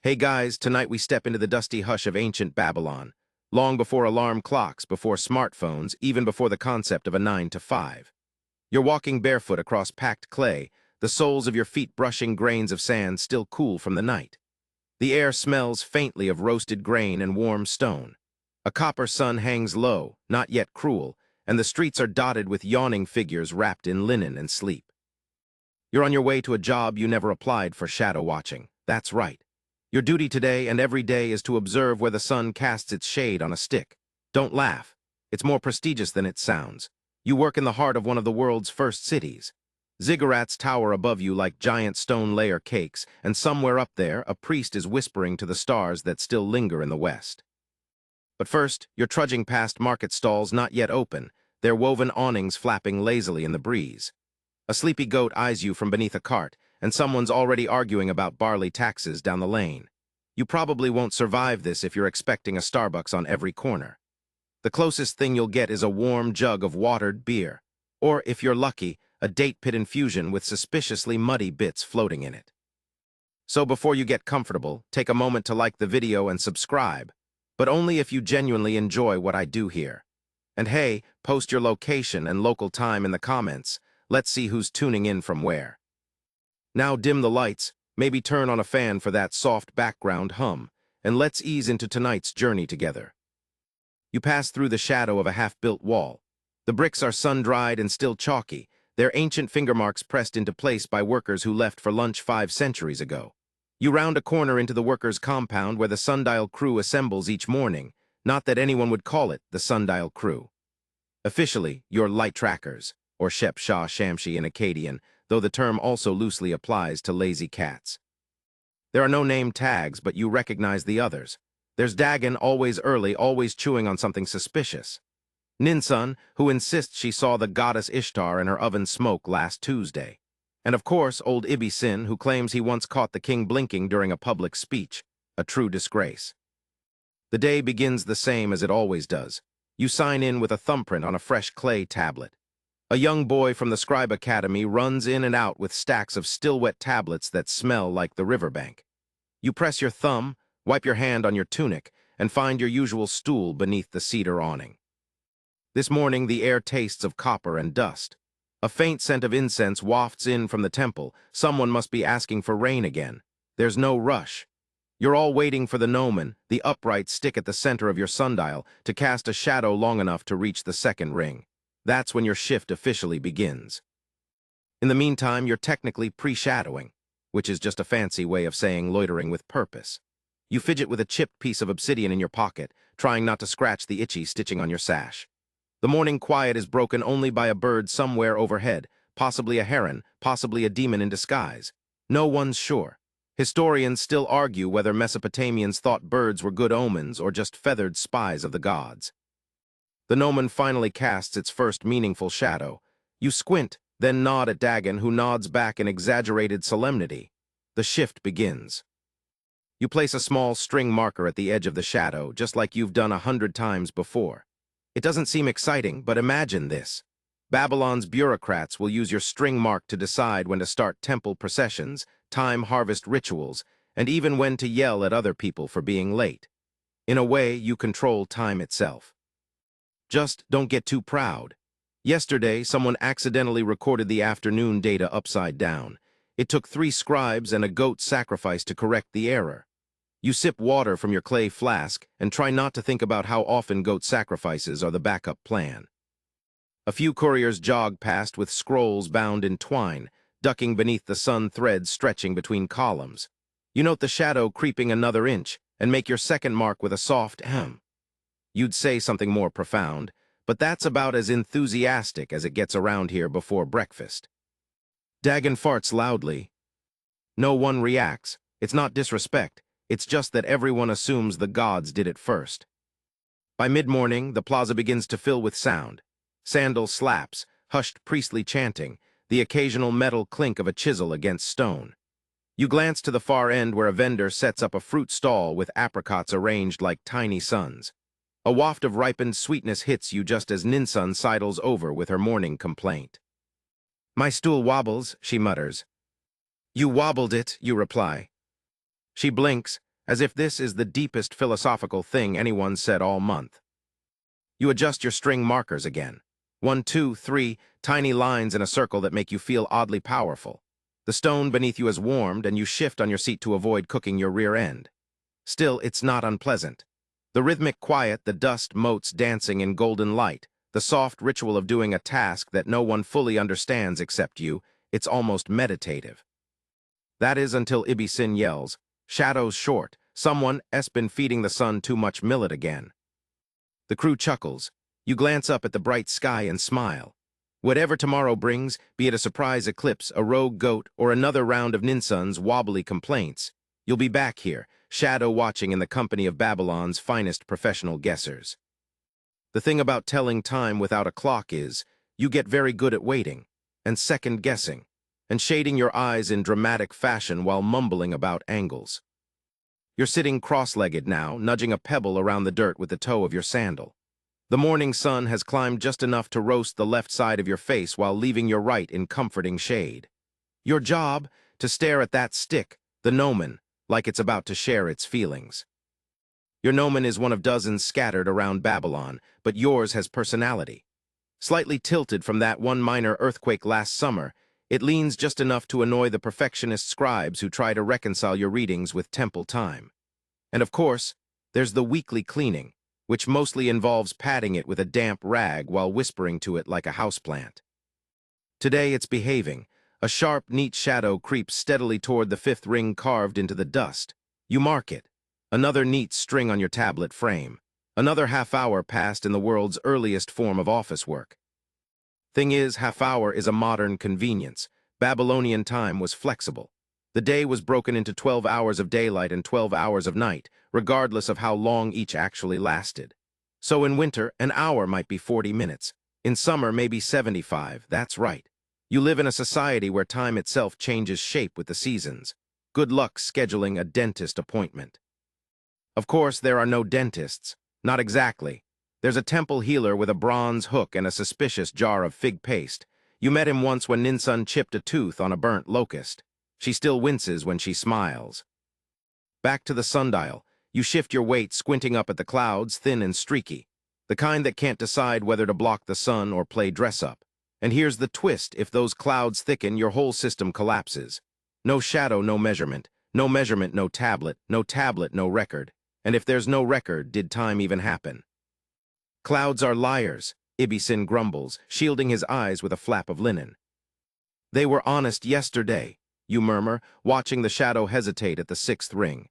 Hey guys, tonight we step into the dusty hush of ancient Babylon, long before alarm clocks, before smartphones, even before the concept of a 9 to 5. You're walking barefoot across packed clay, the soles of your feet brushing grains of sand still cool from the night. The air smells faintly of roasted grain and warm stone. A copper sun hangs low, not yet cruel, and the streets are dotted with yawning figures wrapped in linen and sleep. You're on your way to a job you never applied for, shadow watching. That's right. Your duty today and every day is to observe where the sun casts its shade on a stick. Don't laugh. It's more prestigious than it sounds. You work in the heart of one of the world's first cities. Ziggurats tower above you like giant stone layer cakes, and somewhere up there, a priest is whispering to the stars that still linger in the west. But first, you're trudging past market stalls not yet open, their woven awnings flapping lazily in the breeze. A sleepy goat eyes you from beneath a cart, and someone's already arguing about barley taxes down the lane. You probably won't survive this if you're expecting a Starbucks on every corner. The closest thing you'll get is a warm jug of watered beer, or, if you're lucky, a date pit infusion with suspiciously muddy bits floating in it. So before you get comfortable, take a moment to like the video and subscribe, but only if you genuinely enjoy what I do here. And hey, post your location and local time in the comments. Let's see who's tuning in from where. Now dim the lights, maybe turn on a fan for that soft background hum, and let's ease into tonight's journey together. You pass through the shadow of a half-built wall. The bricks are sun-dried and still chalky, their ancient finger marks pressed into place by workers who left for lunch 5 centuries ago. You round a corner into the workers' compound where the sundial crew assembles each morning, not that anyone would call it the sundial crew. Officially, you're light trackers, or Shep Shah Shamshi in Akkadian, though the term also loosely applies to lazy cats. There are no name tags, but you recognize the others. There's Dagon, always early, always chewing on something suspicious. Ninsun, who insists she saw the goddess Ishtar in her oven smoke last Tuesday. And of course, old Ibi Sin, who claims he once caught the king blinking during a public speech. A true disgrace. The day begins the same as it always does. You sign in with a thumbprint on a fresh clay tablet. A young boy from the Scribe Academy runs in and out with stacks of still-wet tablets that smell like the riverbank. You press your thumb, wipe your hand on your tunic, and find your usual stool beneath the cedar awning. This morning, the air tastes of copper and dust. A faint scent of incense wafts in from the temple. Someone must be asking for rain again. There's no rush. You're all waiting for the gnomon, the upright stick at the center of your sundial, to cast a shadow long enough to reach the second ring. That's when your shift officially begins. In the meantime, you're technically pre-shadowing, which is just a fancy way of saying loitering with purpose. You fidget with a chipped piece of obsidian in your pocket, trying not to scratch the itchy stitching on your sash. The morning quiet is broken only by a bird somewhere overhead, possibly a heron, possibly a demon in disguise. No one's sure. Historians still argue whether Mesopotamians thought birds were good omens or just feathered spies of the gods. The gnomon finally casts its first meaningful shadow. You squint, then nod at Dagon, who nods back in exaggerated solemnity. The shift begins. You place a small string marker at the edge of the shadow, just like you've done 100 times before. It doesn't seem exciting, but imagine this. Babylon's bureaucrats will use your string mark to decide when to start temple processions, time harvest rituals, and even when to yell at other people for being late. In a way, you control time itself. Just don't get too proud. Yesterday, someone accidentally recorded the afternoon data upside down. It took 3 scribes and a goat sacrifice to correct the error. You sip water from your clay flask and try not to think about how often goat sacrifices are the backup plan. A few couriers jog past with scrolls bound in twine, ducking beneath the sun threads stretching between columns. You note the shadow creeping another inch and make your second mark with a soft ahem. You'd say something more profound, but that's about as enthusiastic as it gets around here before breakfast. Dagon farts loudly. No one reacts. It's not disrespect. It's just that everyone assumes the gods did it first. By mid-morning, the plaza begins to fill with sound. Sandal slaps, hushed priestly chanting, the occasional metal clink of a chisel against stone. You glance to the far end where a vendor sets up a fruit stall with apricots arranged like tiny suns. A waft of ripened sweetness hits you just as Ninsun sidles over with her morning complaint. "My stool wobbles," she mutters. "You wobbled it," you reply. She blinks, as if this is the deepest philosophical thing anyone said all month. You adjust your string markers again. 1, 2, 3, tiny lines in a circle that make you feel oddly powerful. The stone beneath you is warmed, and you shift on your seat to avoid cooking your rear end. Still, it's not unpleasant. The rhythmic quiet, the dust motes dancing in golden light, the soft ritual of doing a task that no one fully understands except you, it's almost meditative. That is until Ibisen yells, "Shadows short, someone has been feeding the sun too much millet again." The crew chuckles. You glance up at the bright sky and smile. Whatever tomorrow brings, be it a surprise eclipse, a rogue goat, or another round of Ninsun's wobbly complaints, you'll be back here, shadow watching in the company of Babylon's finest professional guessers. The thing about telling time without a clock is, you get very good at waiting, and second-guessing, and shading your eyes in dramatic fashion while mumbling about angles. You're sitting cross-legged now, nudging a pebble around the dirt with the toe of your sandal. The morning sun has climbed just enough to roast the left side of your face while leaving your right in comforting shade. Your job, to stare at that stick, the gnomon, like it's about to share its feelings. Your gnomon is one of dozens scattered around Babylon, but yours has personality. Slightly tilted from that one minor earthquake last summer, it leans just enough to annoy the perfectionist scribes who try to reconcile your readings with temple time. And of course, there's the weekly cleaning, which mostly involves patting it with a damp rag while whispering to it like a houseplant. Today it's behaving. A sharp, neat shadow creeps steadily toward the fifth ring carved into the dust. You mark it. Another neat string on your tablet frame. Another half-hour passed in the world's earliest form of office work. Thing is, half-hour is a modern convenience. Babylonian time was flexible. The day was broken into 12 hours of daylight and 12 hours of night, regardless of how long each actually lasted. So in winter, an hour might be 40 minutes. In summer, maybe 75, that's right. You live in a society where time itself changes shape with the seasons. Good luck scheduling a dentist appointment. Of course, there are no dentists. Not exactly. There's a temple healer with a bronze hook and a suspicious jar of fig paste. You met him once when Ninsun chipped a tooth on a burnt locust. She still winces when she smiles. Back to the sundial. You shift your weight, squinting up at the clouds, thin and streaky. The kind that can't decide whether to block the sun or play dress-up. And here's the twist: if those clouds thicken, your whole system collapses. No shadow, no measurement. No measurement, no tablet. No tablet, no record. And if there's no record, did time even happen? Clouds are liars, Ibisen grumbles, shielding his eyes with a flap of linen. They were honest yesterday, you murmur, watching the shadow hesitate at the sixth ring.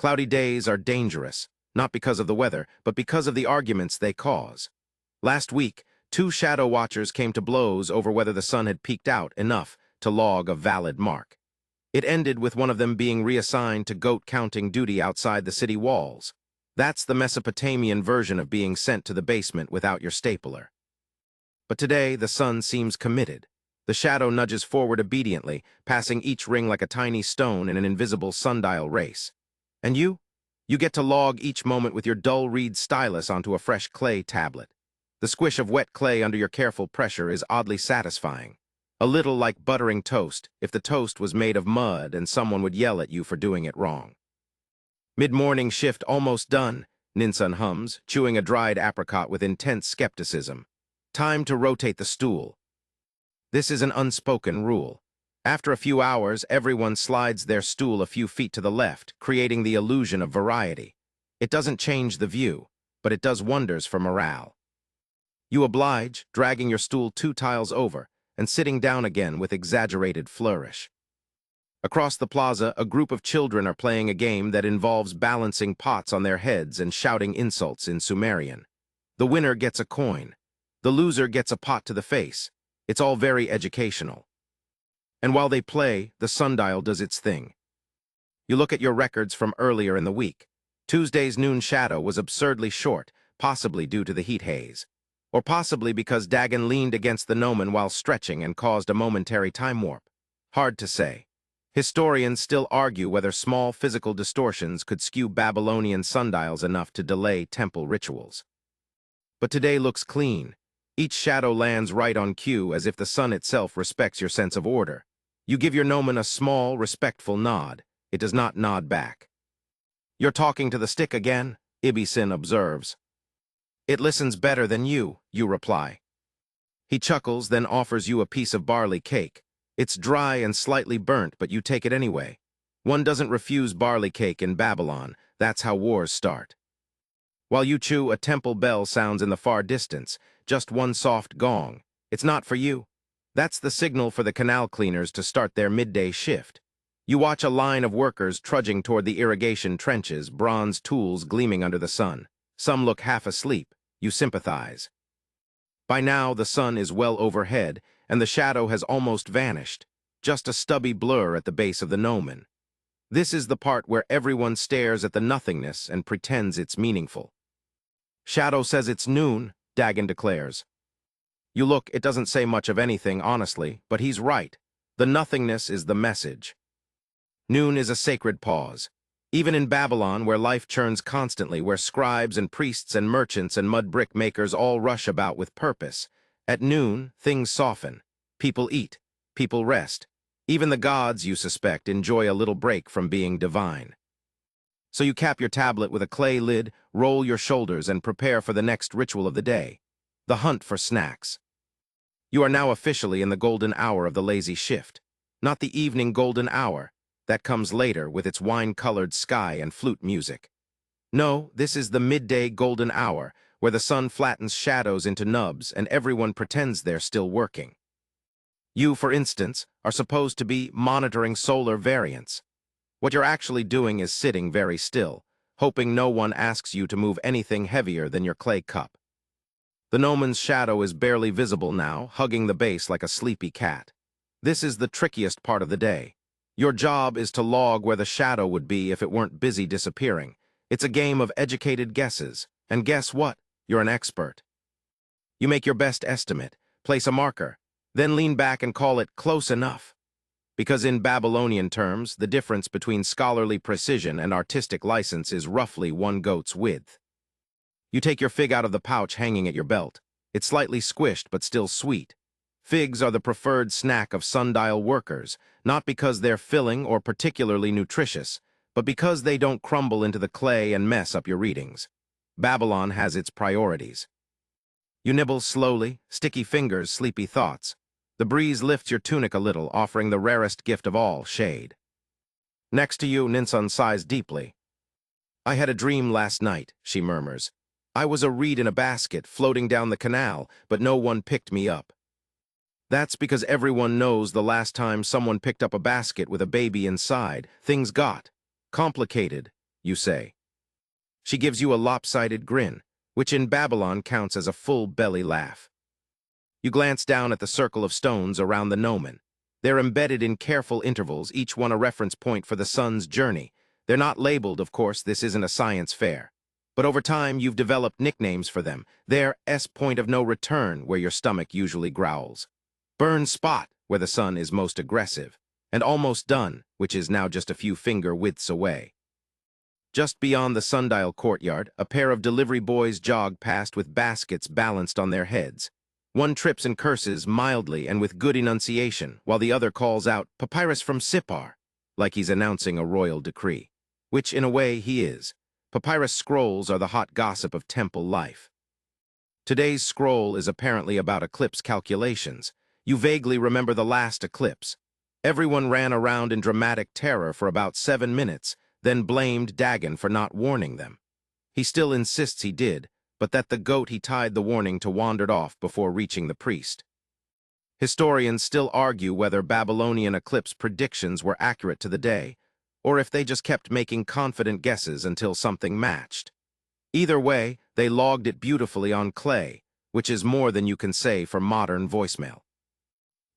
Cloudy days are dangerous, not because of the weather, but because of the arguments they cause. Last week, 2 shadow watchers came to blows over whether the sun had peaked out enough to log a valid mark. It ended with one of them being reassigned to goat-counting duty outside the city walls. That's the Mesopotamian version of being sent to the basement without your stapler. But today, the sun seems committed. The shadow nudges forward obediently, passing each ring like a tiny stone in an invisible sundial race. And you? You get to log each moment with your dull reed stylus onto a fresh clay tablet. The squish of wet clay under your careful pressure is oddly satisfying. A little like buttering toast, if the toast was made of mud and someone would yell at you for doing it wrong. Mid-morning shift almost done, Ninsun hums, chewing a dried apricot with intense skepticism. Time to rotate the stool. This is an unspoken rule. After a few hours, everyone slides their stool a few feet to the left, creating the illusion of variety. It doesn't change the view, but it does wonders for morale. You oblige, dragging your stool 2 tiles over, and sitting down again with exaggerated flourish. Across the plaza, a group of children are playing a game that involves balancing pots on their heads and shouting insults in Sumerian. The winner gets a coin. The loser gets a pot to the face. It's all very educational. And while they play, the sundial does its thing. You look at your records from earlier in the week. Tuesday's noon shadow was absurdly short, possibly due to the heat haze. Or possibly because Dagon leaned against the gnomon while stretching and caused a momentary time warp. Hard to say. Historians still argue whether small physical distortions could skew Babylonian sundials enough to delay temple rituals. But today looks clean. Each shadow lands right on cue, as if the sun itself respects your sense of order. You give your gnomon a small, respectful nod. It does not nod back. You're talking to the stick again, Ibisen observes. It listens better than you reply. He chuckles, then offers you a piece of barley cake. It's dry and slightly burnt, but you take it anyway. One doesn't refuse barley cake in Babylon. That's how wars start. While you chew, a temple bell sounds in the far distance, just one soft gong. It's not for you. That's the signal for the canal cleaners to start their midday shift. You watch a line of workers trudging toward the irrigation trenches, bronze tools gleaming under the sun. Some look half asleep. You sympathize. By now, the sun is well overhead, and the shadow has almost vanished, just a stubby blur at the base of the gnomon. This is the part where everyone stares at the nothingness and pretends it's meaningful. Shadow says it's noon, Dagon declares. You look, it doesn't say much of anything, honestly, but he's right. The nothingness is the message. Noon is a sacred pause. Even in Babylon, where life churns constantly, where scribes and priests and merchants and mud brick makers all rush about with purpose, at noon, things soften. People eat. People rest. Even the gods, you suspect, enjoy a little break from being divine. So you cap your tablet with a clay lid, roll your shoulders, and prepare for the next ritual of the day, the hunt for snacks. You are now officially in the golden hour of the lazy shift. Not the evening golden hour. That comes later with its wine-colored sky and flute music. No, this is the midday golden hour, where the sun flattens shadows into nubs and everyone pretends they're still working. You, for instance, are supposed to be monitoring solar variance. What you're actually doing is sitting very still, hoping no one asks you to move anything heavier than your clay cup. The gnomon's shadow is barely visible now, hugging the base like a sleepy cat. This is the trickiest part of the day. Your job is to log where the shadow would be if it weren't busy disappearing. It's a game of educated guesses. And guess what? You're an expert. You make your best estimate, place a marker, then lean back and call it close enough. Because in Babylonian terms, the difference between scholarly precision and artistic license is roughly one goat's width. You take your fig out of the pouch hanging at your belt. It's slightly squished but still sweet. Figs are the preferred snack of sundial workers, not because they're filling or particularly nutritious, but because they don't crumble into the clay and mess up your readings. Babylon has its priorities. You nibble slowly, sticky fingers, sleepy thoughts. The breeze lifts your tunic a little, offering the rarest gift of all, shade. Next to you, Ninsun sighs deeply. I had a dream last night, she murmurs. I was a reed in a basket, floating down the canal, but no one picked me up. That's because everyone knows the last time someone picked up a basket with a baby inside, things got complicated, you say. She gives you a lopsided grin, which in Babylon counts as a full belly laugh. You glance down at the circle of stones around the gnomon. They're embedded in careful intervals, each one a reference point for the sun's journey. They're not labeled, of course, this isn't a science fair. But over time, you've developed nicknames for them. They're point of no return, where your stomach usually growls. Burn spot, where the sun is most aggressive, and almost done, which is now just a few finger widths away. Just beyond the sundial courtyard, a pair of delivery boys jog past with baskets balanced on their heads. One trips and curses mildly and with good enunciation, while the other calls out, "Papyrus from Sippar," like he's announcing a royal decree. Which, in a way, he is. Papyrus scrolls are the hot gossip of temple life. Today's scroll is apparently about eclipse calculations. You vaguely remember the last eclipse. Everyone ran around in dramatic terror for about 7 minutes, then blamed Dagon for not warning them. He still insists he did, but that the goat he tied the warning to wandered off before reaching the priest. Historians still argue whether Babylonian eclipse predictions were accurate to the day, or if they just kept making confident guesses until something matched. Either way, they logged it beautifully on clay, which is more than you can say for modern voicemail.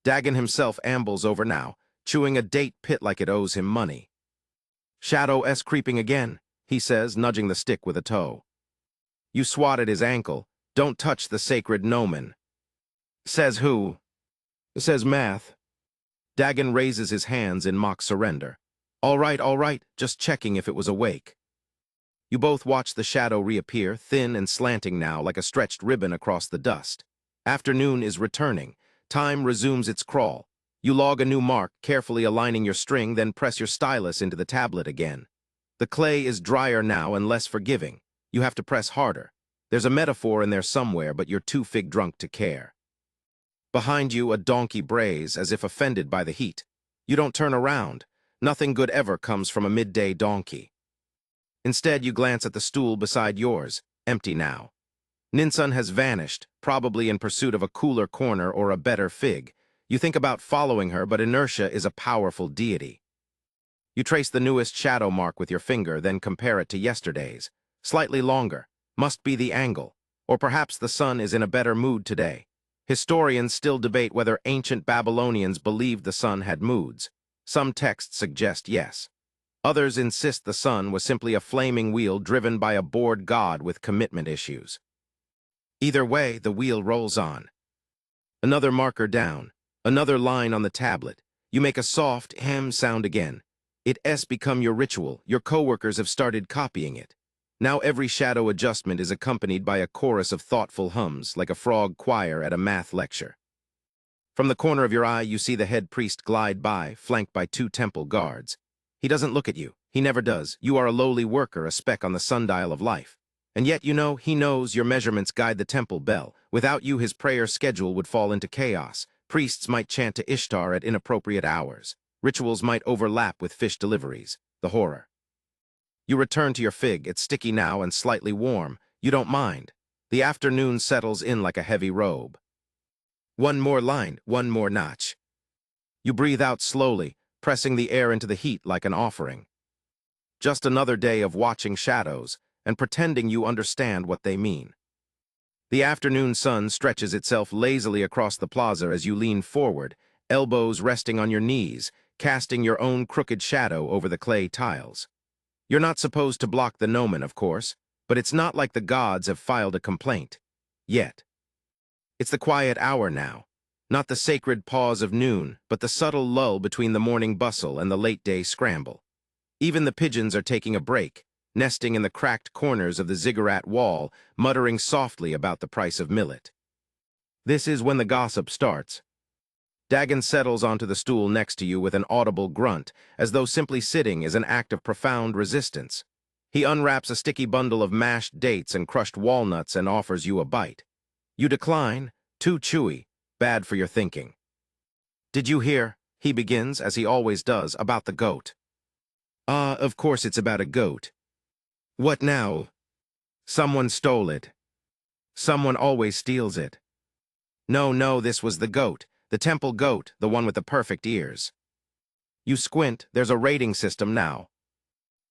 Dagon himself ambles over now, chewing a date pit like it owes him money. Shadow-s creeping again, he says, nudging the stick with a toe. You swat at his ankle. Don't touch the sacred gnomon. Says who? Says Math. Dagon raises his hands in mock surrender. All right, just checking if it was awake. You both watch the shadow reappear, thin and slanting now, like a stretched ribbon across the dust. Afternoon is returning. Time resumes its crawl. You log a new mark, carefully aligning your string, then press your stylus into the tablet again. The clay is drier now and less forgiving. You have to press harder. There's a metaphor in there somewhere, but you're too fig drunk to care. Behind you, a donkey brays, as if offended by the heat. You don't turn around. Nothing good ever comes from a midday donkey. Instead, you glance at the stool beside yours, empty now. Ninsun has vanished, probably in pursuit of a cooler corner or a better fig. You think about following her, but inertia is a powerful deity. You trace the newest shadow mark with your finger, then compare it to yesterday's. Slightly longer. Must be the angle. Or perhaps the sun is in a better mood today. Historians still debate whether ancient Babylonians believed the sun had moods. Some texts suggest yes. Others insist the sun was simply a flaming wheel driven by a bored god with commitment issues. Either way, the wheel rolls on. Another marker down. Another line on the tablet. You make a soft hem sound again. It's become your ritual. Your coworkers have started copying it. Now every shadow adjustment is accompanied by a chorus of thoughtful hums, like a frog choir at a math lecture. From the corner of your eye, you see the head priest glide by, flanked by 2 temple guards. He doesn't look at you. He never does. You are a lowly worker, a speck on the sundial of life. And yet, he knows your measurements guide the temple bell. Without you, his prayer schedule would fall into chaos. Priests might chant to Ishtar at inappropriate hours. Rituals might overlap with fish deliveries. The horror. You return to your fig. It's sticky now and slightly warm. You don't mind. The afternoon settles in like a heavy robe. One more line, one more notch. You breathe out slowly, pressing the air into the heat like an offering. Just another day of watching shadows and pretending you understand what they mean. The afternoon sun stretches itself lazily across the plaza as you lean forward, elbows resting on your knees, casting your own crooked shadow over the clay tiles. You're not supposed to block the gnomon, of course, but it's not like the gods have filed a complaint. Yet. It's the quiet hour now. Not the sacred pause of noon, but the subtle lull between the morning bustle and the late-day scramble. Even the pigeons are taking a break, nesting in the cracked corners of the ziggurat wall, muttering softly about the price of millet. This is when the gossip starts. Dagon settles onto the stool next to you with an audible grunt, as though simply sitting is an act of profound resistance. He unwraps a sticky bundle of mashed dates and crushed walnuts and offers you a bite. You decline, too chewy, bad for your thinking. Did you hear, he begins, as he always does, about the goat? Of course it's about a goat. What now? Someone stole it. Someone always steals it. No, this was the goat. The temple goat, the one with the perfect ears. You squint, there's a rating system now.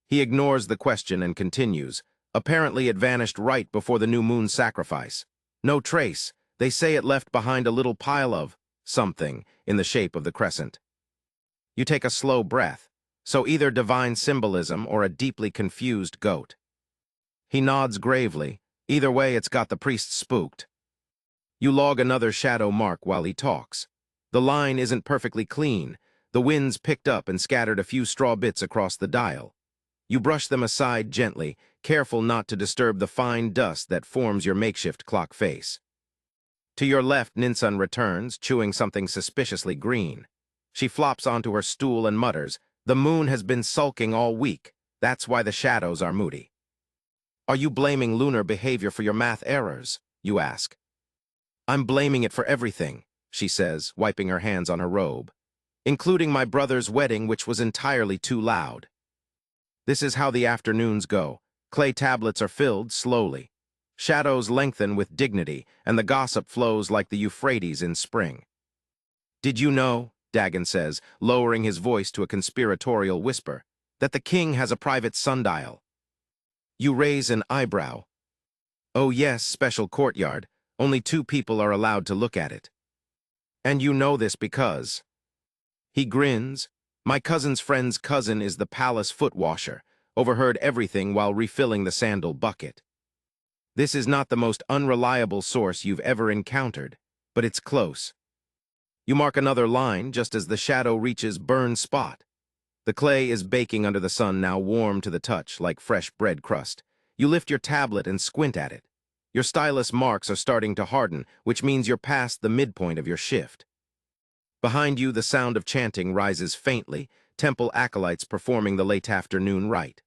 He ignores the question and continues. Apparently it vanished right before the new moon sacrifice. No trace. They say it left behind a little pile of something in the shape of the crescent. You take a slow breath. So either divine symbolism or a deeply confused goat. He nods gravely. Either way, it's got the priest spooked. You log another shadow mark while he talks. The line isn't perfectly clean. The wind's picked up and scattered a few straw bits across the dial. You brush them aside gently, careful not to disturb the fine dust that forms your makeshift clock face. To your left, Ninsun returns, chewing something suspiciously green. She flops onto her stool and mutters, "The moon has been sulking all week. That's why the shadows are moody." "Are you blaming lunar behavior for your math errors?" you ask. "I'm blaming it for everything," she says, wiping her hands on her robe, "including my brother's wedding, which was entirely too loud." This is how the afternoons go. Clay tablets are filled slowly. Shadows lengthen with dignity, and the gossip flows like the Euphrates in spring. "Did you know," Dagon says, lowering his voice to a conspiratorial whisper, "that the king has a private sundial?" You raise an eyebrow. "Oh yes, special courtyard. Only 2 people are allowed to look at it." "And you know this because..." He grins. "My cousin's friend's cousin is the palace foot washer. Overheard everything while refilling the sandal bucket." This is not the most unreliable source you've ever encountered, but it's close. You mark another line just as the shadow reaches burn spot. The clay is baking under the sun, now warm to the touch, like fresh bread crust. You lift your tablet and squint at it. Your stylus marks are starting to harden, which means you're past the midpoint of your shift. Behind you, the sound of chanting rises faintly, temple acolytes performing the late afternoon rite.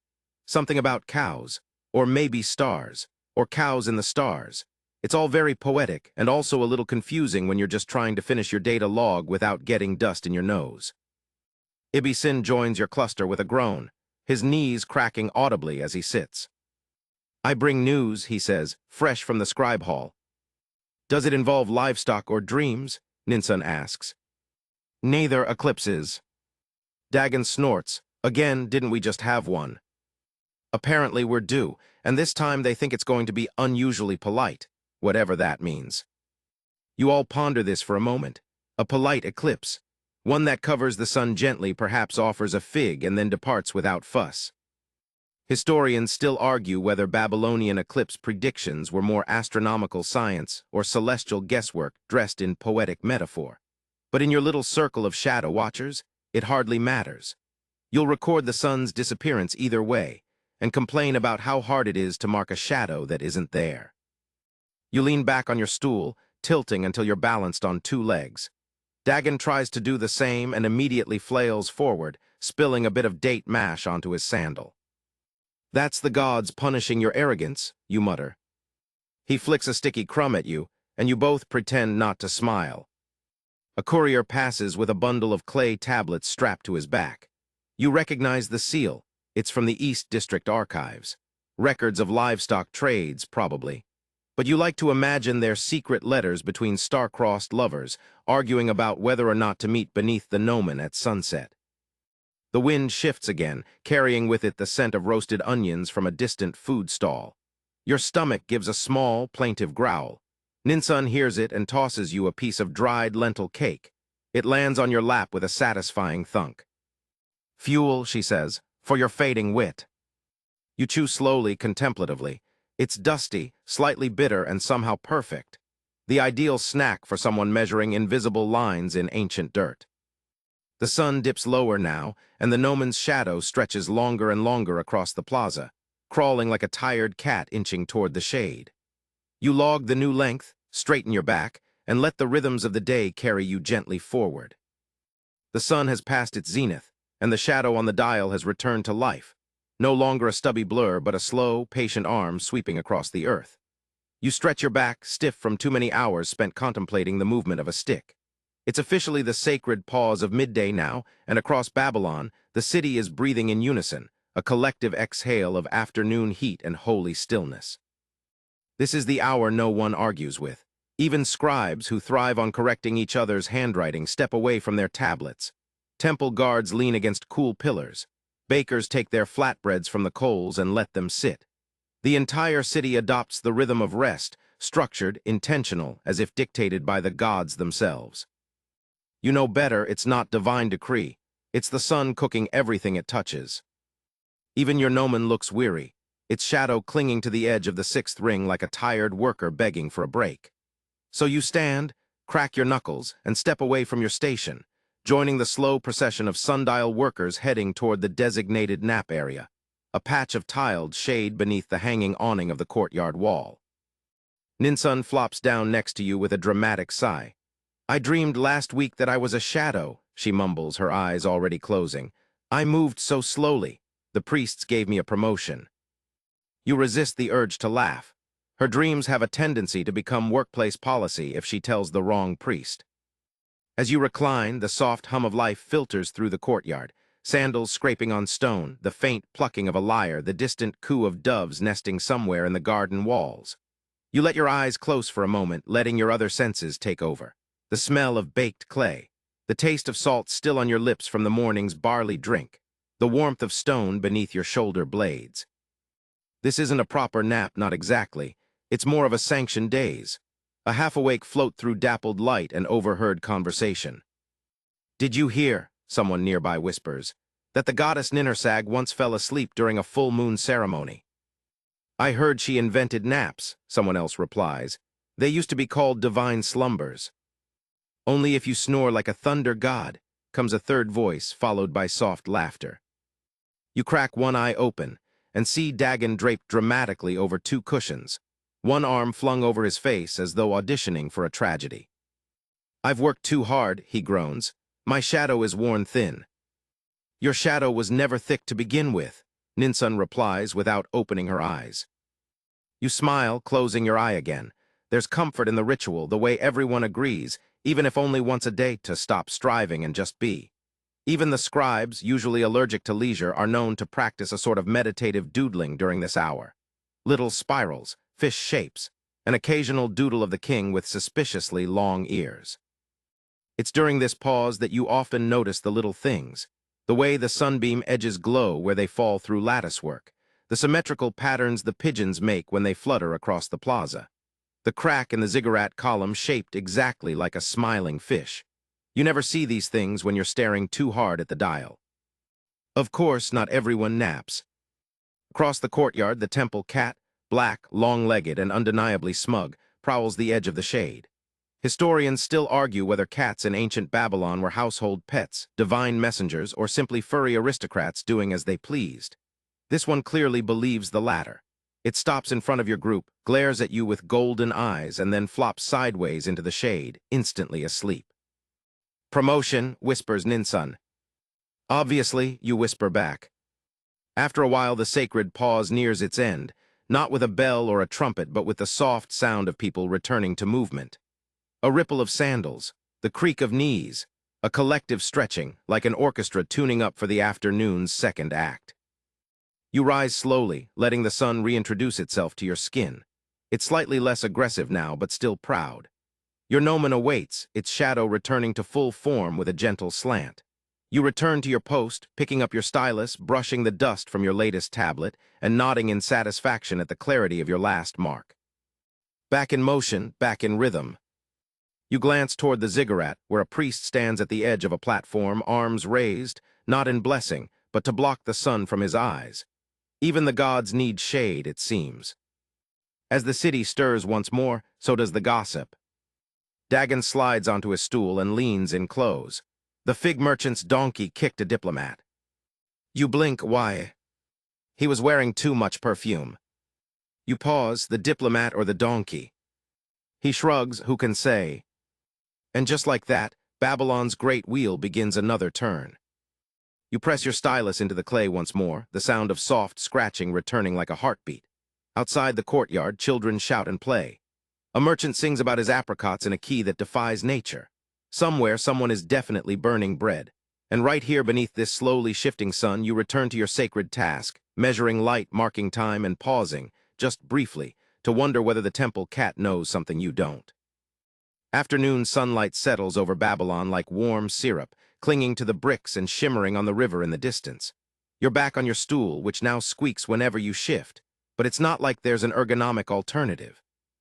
Something about cows, or maybe stars, or cows in the stars. It's all very poetic and also a little confusing when you're just trying to finish your data log without getting dust in your nose. Ibisen joins your cluster with a groan, his knees cracking audibly as he sits. I bring news, he says, fresh from the scribe hall. Does it involve livestock or dreams? Ninsun asks. Neither eclipses. Dagon snorts. Again, didn't we just have one? Apparently we're due, and this time they think it's going to be unusually polite, whatever that means. You all ponder this for a moment. A polite eclipse. One that covers the sun gently, perhaps offers a fig and then departs without fuss. Historians still argue whether Babylonian eclipse predictions were more astronomical science or celestial guesswork dressed in poetic metaphor. But in your little circle of shadow watchers, it hardly matters. You'll record the sun's disappearance either way and complain about how hard it is to mark a shadow that isn't there. You lean back on your stool, tilting until you're balanced on two legs. Dagon tries to do the same and immediately flails forward, spilling a bit of date mash onto his sandal. That's the gods punishing your arrogance, you mutter. He flicks a sticky crumb at you, and you both pretend not to smile. A courier passes with a bundle of clay tablets strapped to his back. You recognize the seal. It's from the East District Archives. Records of livestock trades, probably. But you like to imagine their secret letters between star-crossed lovers, arguing about whether or not to meet beneath the gnomon at sunset. The wind shifts again, carrying with it the scent of roasted onions from a distant food stall. Your stomach gives a small, plaintive growl. Ninsun hears it and tosses you a piece of dried lentil cake. It lands on your lap with a satisfying thunk. Fuel, she says, for your fading wit. You chew slowly, contemplatively. It's dusty, slightly bitter, and somehow perfect. The ideal snack for someone measuring invisible lines in ancient dirt. The sun dips lower now, and the gnomon's shadow stretches longer and longer across the plaza, crawling like a tired cat inching toward the shade. You log the new length, straighten your back, and let the rhythms of the day carry you gently forward. The sun has passed its zenith, and the shadow on the dial has returned to life, no longer a stubby blur but a slow, patient arm sweeping across the earth. You stretch your back, stiff from too many hours spent contemplating the movement of a stick. It's officially the sacred pause of midday now, and across Babylon, the city is breathing in unison, a collective exhale of afternoon heat and holy stillness. This is the hour no one argues with. Even scribes who thrive on correcting each other's handwriting step away from their tablets. Temple guards lean against cool pillars. Bakers take their flatbreads from the coals and let them sit. The entire city adopts the rhythm of rest, structured, intentional, as if dictated by the gods themselves. You know better, it's not divine decree. It's the sun cooking everything it touches. Even your gnomon looks weary, its shadow clinging to the edge of the sixth ring like a tired worker begging for a break. So you stand, crack your knuckles, and step away from your station, joining the slow procession of sundial workers heading toward the designated nap area, a patch of tiled shade beneath the hanging awning of the courtyard wall. Ninsun flops down next to you with a dramatic sigh. I dreamed last week that I was a shadow, she mumbles, her eyes already closing. I moved so slowly. The priests gave me a promotion. You resist the urge to laugh. Her dreams have a tendency to become workplace policy if she tells the wrong priest. As you recline, the soft hum of life filters through the courtyard, sandals scraping on stone, the faint plucking of a lyre, the distant coo of doves nesting somewhere in the garden walls. You let your eyes close for a moment, letting your other senses take over. The smell of baked clay, the taste of salt still on your lips from the morning's barley drink, the warmth of stone beneath your shoulder blades. This isn't a proper nap, not exactly. It's more of a sanctioned daze. A half-awake float through dappled light and overheard conversation. Did you hear, someone nearby whispers, that the goddess Ninersag once fell asleep during a full moon ceremony? I heard she invented naps, someone else replies. They used to be called divine slumbers. Only if you snore like a thunder god, comes a third voice, followed by soft laughter. You crack one eye open and see Dagon draped dramatically over two cushions, one arm flung over his face as though auditioning for a tragedy. I've worked too hard, he groans. My shadow is worn thin. Your shadow was never thick to begin with, Ninsun replies without opening her eyes. You smile, closing your eye again. There's comfort in the ritual, the way everyone agrees, even if only once a day, to stop striving and just be. Even the scribes, usually allergic to leisure, are known to practice a sort of meditative doodling during this hour. Little spirals, fish shapes, an occasional doodle of the king with suspiciously long ears. It's during this pause that you often notice the little things, the way the sunbeam edges glow where they fall through latticework, the symmetrical patterns the pigeons make when they flutter across the plaza, the crack in the ziggurat column shaped exactly like a smiling fish. You never see these things when you're staring too hard at the dial. Of course, not everyone naps. Across the courtyard, the temple cat, black, long-legged, and undeniably smug, prowls the edge of the shade. Historians still argue whether cats in ancient Babylon were household pets, divine messengers, or simply furry aristocrats doing as they pleased. This one clearly believes the latter. It stops in front of your group, glares at you with golden eyes, and then flops sideways into the shade, instantly asleep. Promotion, whispers Ninsun. Obviously, you whisper back. After a while, the sacred pause nears its end, not with a bell or a trumpet, but with the soft sound of people returning to movement. A ripple of sandals, the creak of knees, a collective stretching, like an orchestra tuning up for the afternoon's second act. You rise slowly, letting the sun reintroduce itself to your skin. It's slightly less aggressive now, but still proud. Your gnomon awaits, its shadow returning to full form with a gentle slant. You return to your post, picking up your stylus, brushing the dust from your latest tablet, and nodding in satisfaction at the clarity of your last mark. Back in motion, back in rhythm. You glance toward the ziggurat, where a priest stands at the edge of a platform, arms raised, not in blessing, but to block the sun from his eyes. Even the gods need shade, it seems. As the city stirs once more, so does the gossip. Dagon slides onto his stool and leans in close. The fig merchant's donkey kicked a diplomat. You blink, why? He was wearing too much perfume. You pause, the diplomat or the donkey. He shrugs, who can say? And just like that, Babylon's great wheel begins another turn. You press your stylus into the clay once more, the sound of soft scratching returning like a heartbeat. Outside the courtyard, children shout and play. A merchant sings about his apricots in a key that defies nature. Somewhere, someone is definitely burning bread. And right here beneath this slowly shifting sun, you return to your sacred task, measuring light, marking time, and pausing, just briefly, to wonder whether the temple cat knows something you don't. Afternoon sunlight settles over Babylon like warm syrup, clinging to the bricks and shimmering on the river in the distance. You're back on your stool, which now squeaks whenever you shift, but it's not like there's an ergonomic alternative.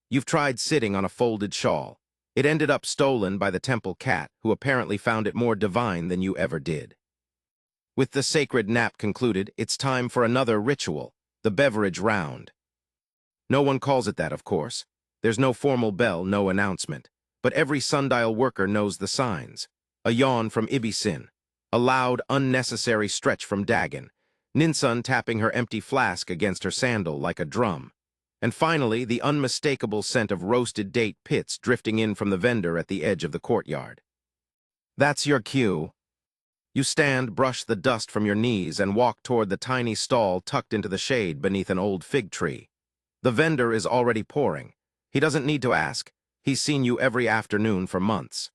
You've tried sitting on a folded shawl. It ended up stolen by the temple cat, who apparently found it more divine than you ever did. With the sacred nap concluded, it's time for another ritual, the beverage round. No one calls it that, of course. There's no formal bell, no announcement. But every sundial worker knows the signs. A yawn from Ibisin, a loud, unnecessary stretch from Dagon, Ninsun tapping her empty flask against her sandal like a drum, and finally the unmistakable scent of roasted date pits drifting in from the vendor at the edge of the courtyard. That's your cue. You stand, brush the dust from your knees, and walk toward the tiny stall tucked into the shade beneath an old fig tree. The vendor is already pouring. He doesn't need to ask. He's seen you every afternoon for months.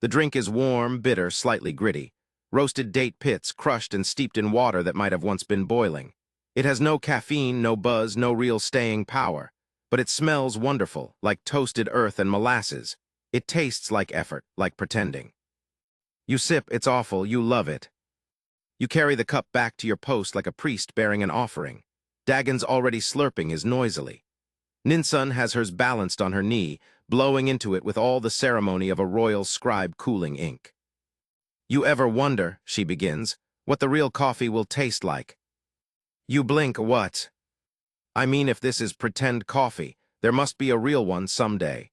The drink is warm, bitter, slightly gritty. Roasted date pits crushed and steeped in water that might have once been boiling. It has no caffeine, no buzz, no real staying power. But it smells wonderful, like toasted earth and molasses. It tastes like effort, like pretending. You sip, it's awful, you love it. You carry the cup back to your post like a priest bearing an offering. Dagon's already slurping his noisily. Ninsun has hers balanced on her knee, blowing into it with all the ceremony of a royal scribe cooling ink. You ever wonder, she begins, what the real coffee will taste like? You blink, what? I mean, if this is pretend coffee, there must be a real one someday.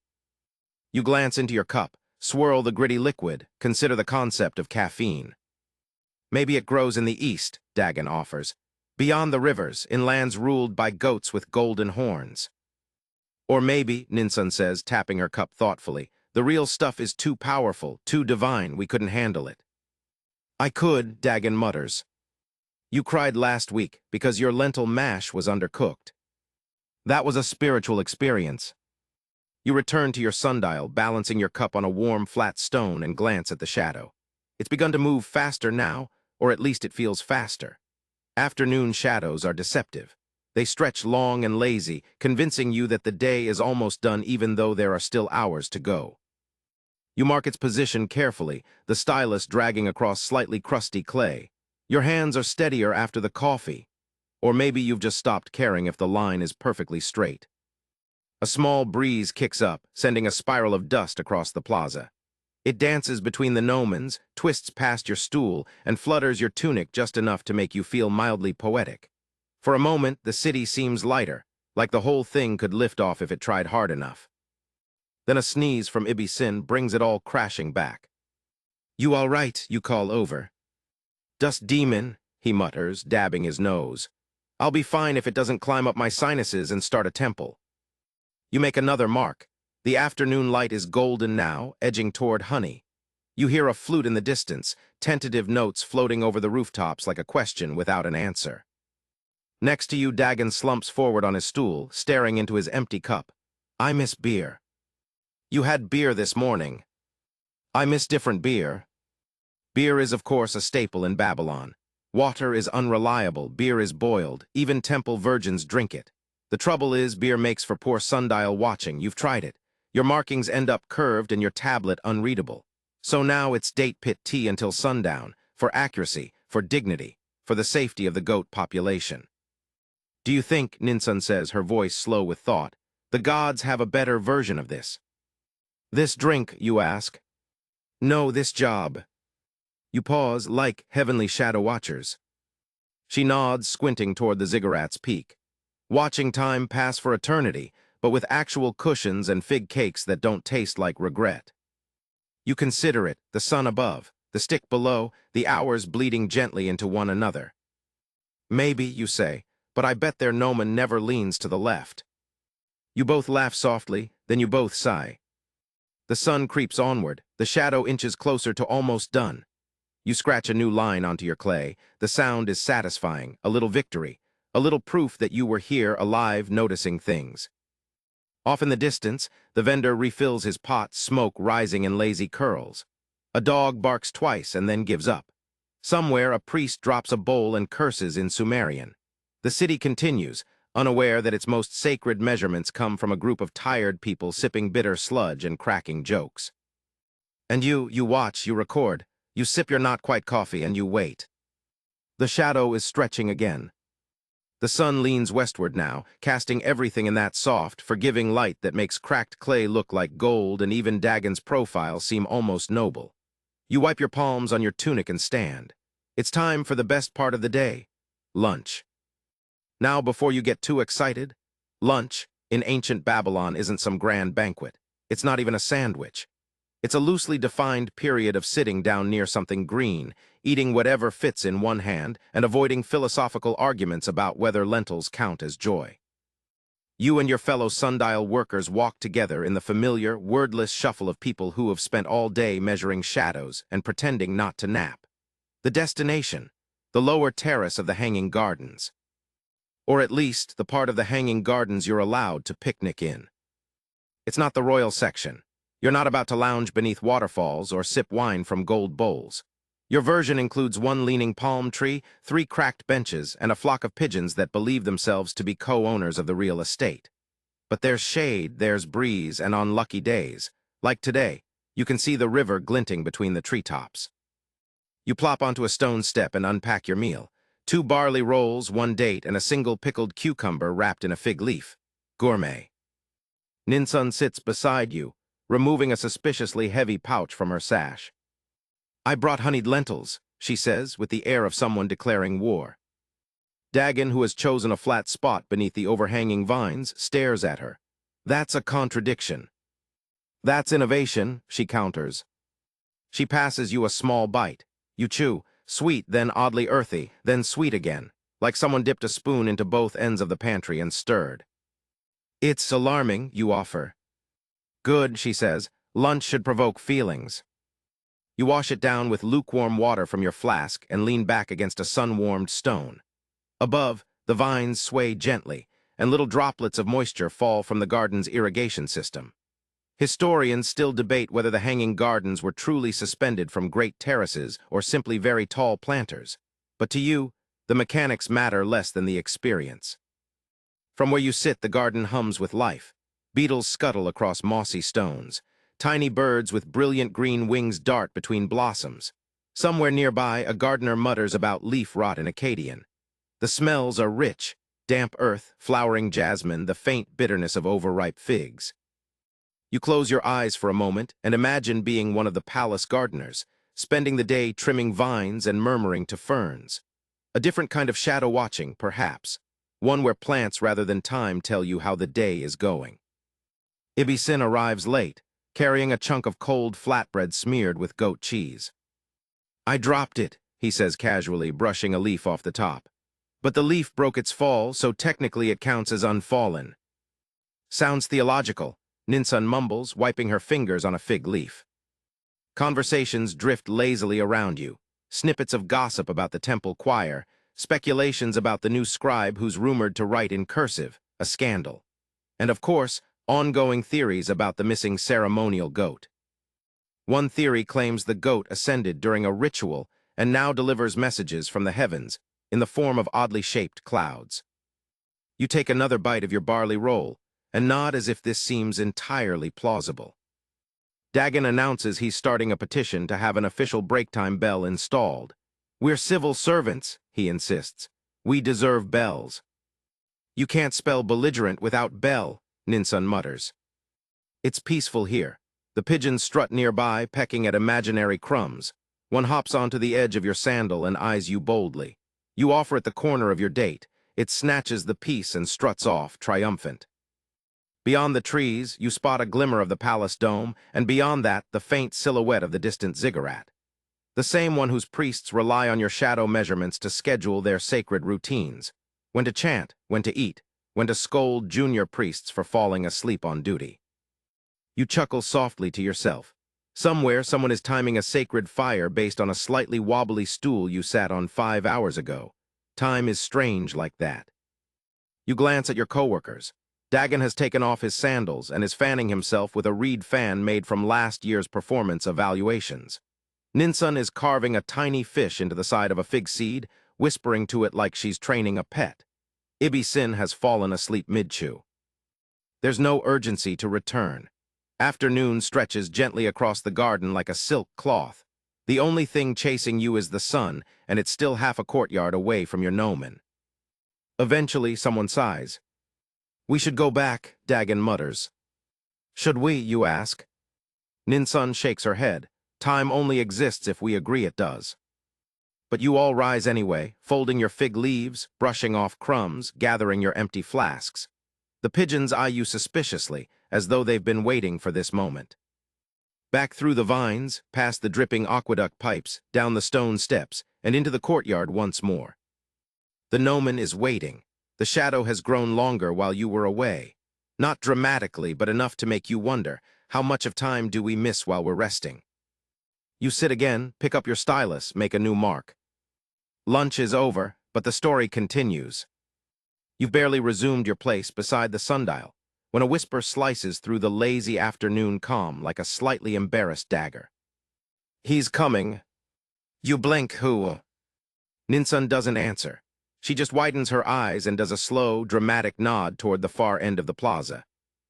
You glance into your cup, swirl the gritty liquid, consider the concept of caffeine. Maybe it grows in the east, Dagon offers, beyond the rivers, in lands ruled by goats with golden horns. Or maybe, Ninsun says, tapping her cup thoughtfully, the real stuff is too powerful, too divine, we couldn't handle it. I could, Dagon mutters. You cried last week because your lentil mash was undercooked. That was a spiritual experience. You return to your sundial, balancing your cup on a warm, flat stone, and glance at the shadow. It's begun to move faster now, or at least it feels faster. Afternoon shadows are deceptive. They stretch long and lazy, convincing you that the day is almost done even though there are still hours to go. You mark its position carefully, the stylus dragging across slightly crusty clay. Your hands are steadier after the coffee, or maybe you've just stopped caring if the line is perfectly straight. A small breeze kicks up, sending a spiral of dust across the plaza. It dances between the gnomons, twists past your stool, and flutters your tunic just enough to make you feel mildly poetic. For a moment, the city seems lighter, like the whole thing could lift off if it tried hard enough. Then a sneeze from Ibi-Sin brings it all crashing back. "You all right?" you call over. "Dust demon," he mutters, dabbing his nose. "I'll be fine if it doesn't climb up my sinuses and start a temple." You make another mark. The afternoon light is golden now, edging toward honey. You hear a flute in the distance, tentative notes floating over the rooftops like a question without an answer. Next to you, Dagon slumps forward on his stool, staring into his empty cup. "I miss beer." "You had beer this morning." "I miss different beer." Beer is, of course, a staple in Babylon. Water is unreliable, beer is boiled, even temple virgins drink it. The trouble is, beer makes for poor sundial watching. You've tried it. Your markings end up curved and your tablet unreadable. So now it's date pit tea until sundown, for accuracy, for dignity, for the safety of the goat population. "Do you think," Ninsun says, her voice slow with thought, "the gods have a better version of this?" "This drink," you ask. "No, this job." You pause, like heavenly shadow watchers. She nods, squinting toward the ziggurat's peak. Watching time pass for eternity, but with actual cushions and fig cakes that don't taste like regret. You consider it, the sun above, the stick below, the hours bleeding gently into one another. "Maybe," you say, "but I bet their gnomon never leans to the left." You both laugh softly, then you both sigh. The sun creeps onward, the shadow inches closer to almost done. You scratch a new line onto your clay. The sound is satisfying, a little victory, a little proof that you were here, alive, noticing things. Off in the distance, the vendor refills his pot, smoke rising in lazy curls. A dog barks twice and then gives up. Somewhere, a priest drops a bowl and curses in Sumerian. The city continues, unaware that its most sacred measurements come from a group of tired people sipping bitter sludge and cracking jokes. And you watch, you record. You sip your not-quite coffee and you wait. The shadow is stretching again. The sun leans westward now, casting everything in that soft, forgiving light that makes cracked clay look like gold and even Dagon's profile seem almost noble. You wipe your palms on your tunic and stand. It's time for the best part of the day, lunch. Now, before you get too excited, lunch, in ancient Babylon, isn't some grand banquet. It's not even a sandwich. It's a loosely defined period of sitting down near something green, eating whatever fits in one hand, and avoiding philosophical arguments about whether lentils count as joy. You and your fellow sundial workers walk together in the familiar, wordless shuffle of people who have spent all day measuring shadows and pretending not to nap. The destination, the lower terrace of the Hanging Gardens. Or at least, the part of the Hanging Gardens you're allowed to picnic in. It's not the royal section. You're not about to lounge beneath waterfalls or sip wine from gold bowls. Your version includes one leaning palm tree, 3 cracked benches, and a flock of pigeons that believe themselves to be co-owners of the real estate. But there's shade, there's breeze, and on lucky days, like today, you can see the river glinting between the treetops. You plop onto a stone step and unpack your meal. 2 barley rolls, 1 date, and a single pickled cucumber wrapped in a fig leaf. Gourmet. Ninsun sits beside you, removing a suspiciously heavy pouch from her sash. "I brought honeyed lentils," she says, with the air of someone declaring war. Dagon, who has chosen a flat spot beneath the overhanging vines, stares at her. "That's a contradiction." "That's innovation," she counters. She passes you a small bite. You chew, sweet, then oddly earthy, then sweet again, like someone dipped a spoon into both ends of the pantry and stirred. "It's alarming," you offer. "Good," she says. "Lunch should provoke feelings." You wash it down with lukewarm water from your flask and lean back against a sun-warmed stone. Above, the vines sway gently, and little droplets of moisture fall from the garden's irrigation system. Historians still debate whether the hanging gardens were truly suspended from great terraces or simply very tall planters. But to you, the mechanics matter less than the experience. From where you sit, the garden hums with life. Beetles scuttle across mossy stones. Tiny birds with brilliant green wings dart between blossoms. Somewhere nearby, a gardener mutters about leaf rot in Acadian. The smells are rich: damp earth, flowering jasmine, the faint bitterness of overripe figs. You close your eyes for a moment and imagine being one of the palace gardeners, spending the day trimming vines and murmuring to ferns. A different kind of shadow watching, perhaps. One where plants rather than time tell you how the day is going. Ibisen arrives late, carrying a chunk of cold flatbread smeared with goat cheese. "I dropped it," he says casually, brushing a leaf off the top. "But the leaf broke its fall, so technically it counts as unfallen." "Sounds theological," Ninsun mumbles, wiping her fingers on a fig leaf. Conversations drift lazily around you. Snippets of gossip about the temple choir, speculations about the new scribe who's rumored to write in cursive, a scandal. And of course, ongoing theories about the missing ceremonial goat. One theory claims the goat ascended during a ritual and now delivers messages from the heavens in the form of oddly shaped clouds. You take another bite of your barley roll and nod as if this seems entirely plausible. Dagon announces he's starting a petition to have an official break time bell installed. "We're civil servants," he insists. "We deserve bells." "You can't spell belligerent without bell," Ninsun mutters. It's peaceful here. The pigeons strut nearby, pecking at imaginary crumbs. One hops onto the edge of your sandal and eyes you boldly. You offer it the corner of your date. It snatches the piece and struts off, triumphant. Beyond the trees, you spot a glimmer of the palace dome, and beyond that, the faint silhouette of the distant ziggurat. The same one whose priests rely on your shadow measurements to schedule their sacred routines. When to chant, when to eat, when to scold junior priests for falling asleep on duty. You chuckle softly to yourself. Somewhere, someone is timing a sacred fire based on a slightly wobbly stool you sat on 5 hours ago. Time is strange like that. You glance at your coworkers. Dagon has taken off his sandals and is fanning himself with a reed fan made from last year's performance evaluations. Ninsun is carving a tiny fish into the side of a fig seed, whispering to it like she's training a pet. Ibisen has fallen asleep mid-chew. There's no urgency to return. Afternoon stretches gently across the garden like a silk cloth. The only thing chasing you is the sun, and it's still half a courtyard away from your gnomon. Eventually, someone sighs. "We should go back," Dagon mutters. "Should we, you ask?" Ninsun shakes her head. "Time only exists if we agree it does." But you all rise anyway, folding your fig leaves, brushing off crumbs, gathering your empty flasks. The pigeons eye you suspiciously, as though they've been waiting for this moment. Back through the vines, past the dripping aqueduct pipes, down the stone steps, and into the courtyard once more. The gnomon is waiting. The shadow has grown longer while you were away. Not dramatically, but enough to make you wonder, how much of time do we miss while we're resting? You sit again, pick up your stylus, make a new mark. Lunch is over, but the story continues. You've barely resumed your place beside the sundial, when a whisper slices through the lazy afternoon calm like a slightly embarrassed dagger. "He's coming." You blink, who? Ninsun doesn't answer. She just widens her eyes and does a slow, dramatic nod toward the far end of the plaza.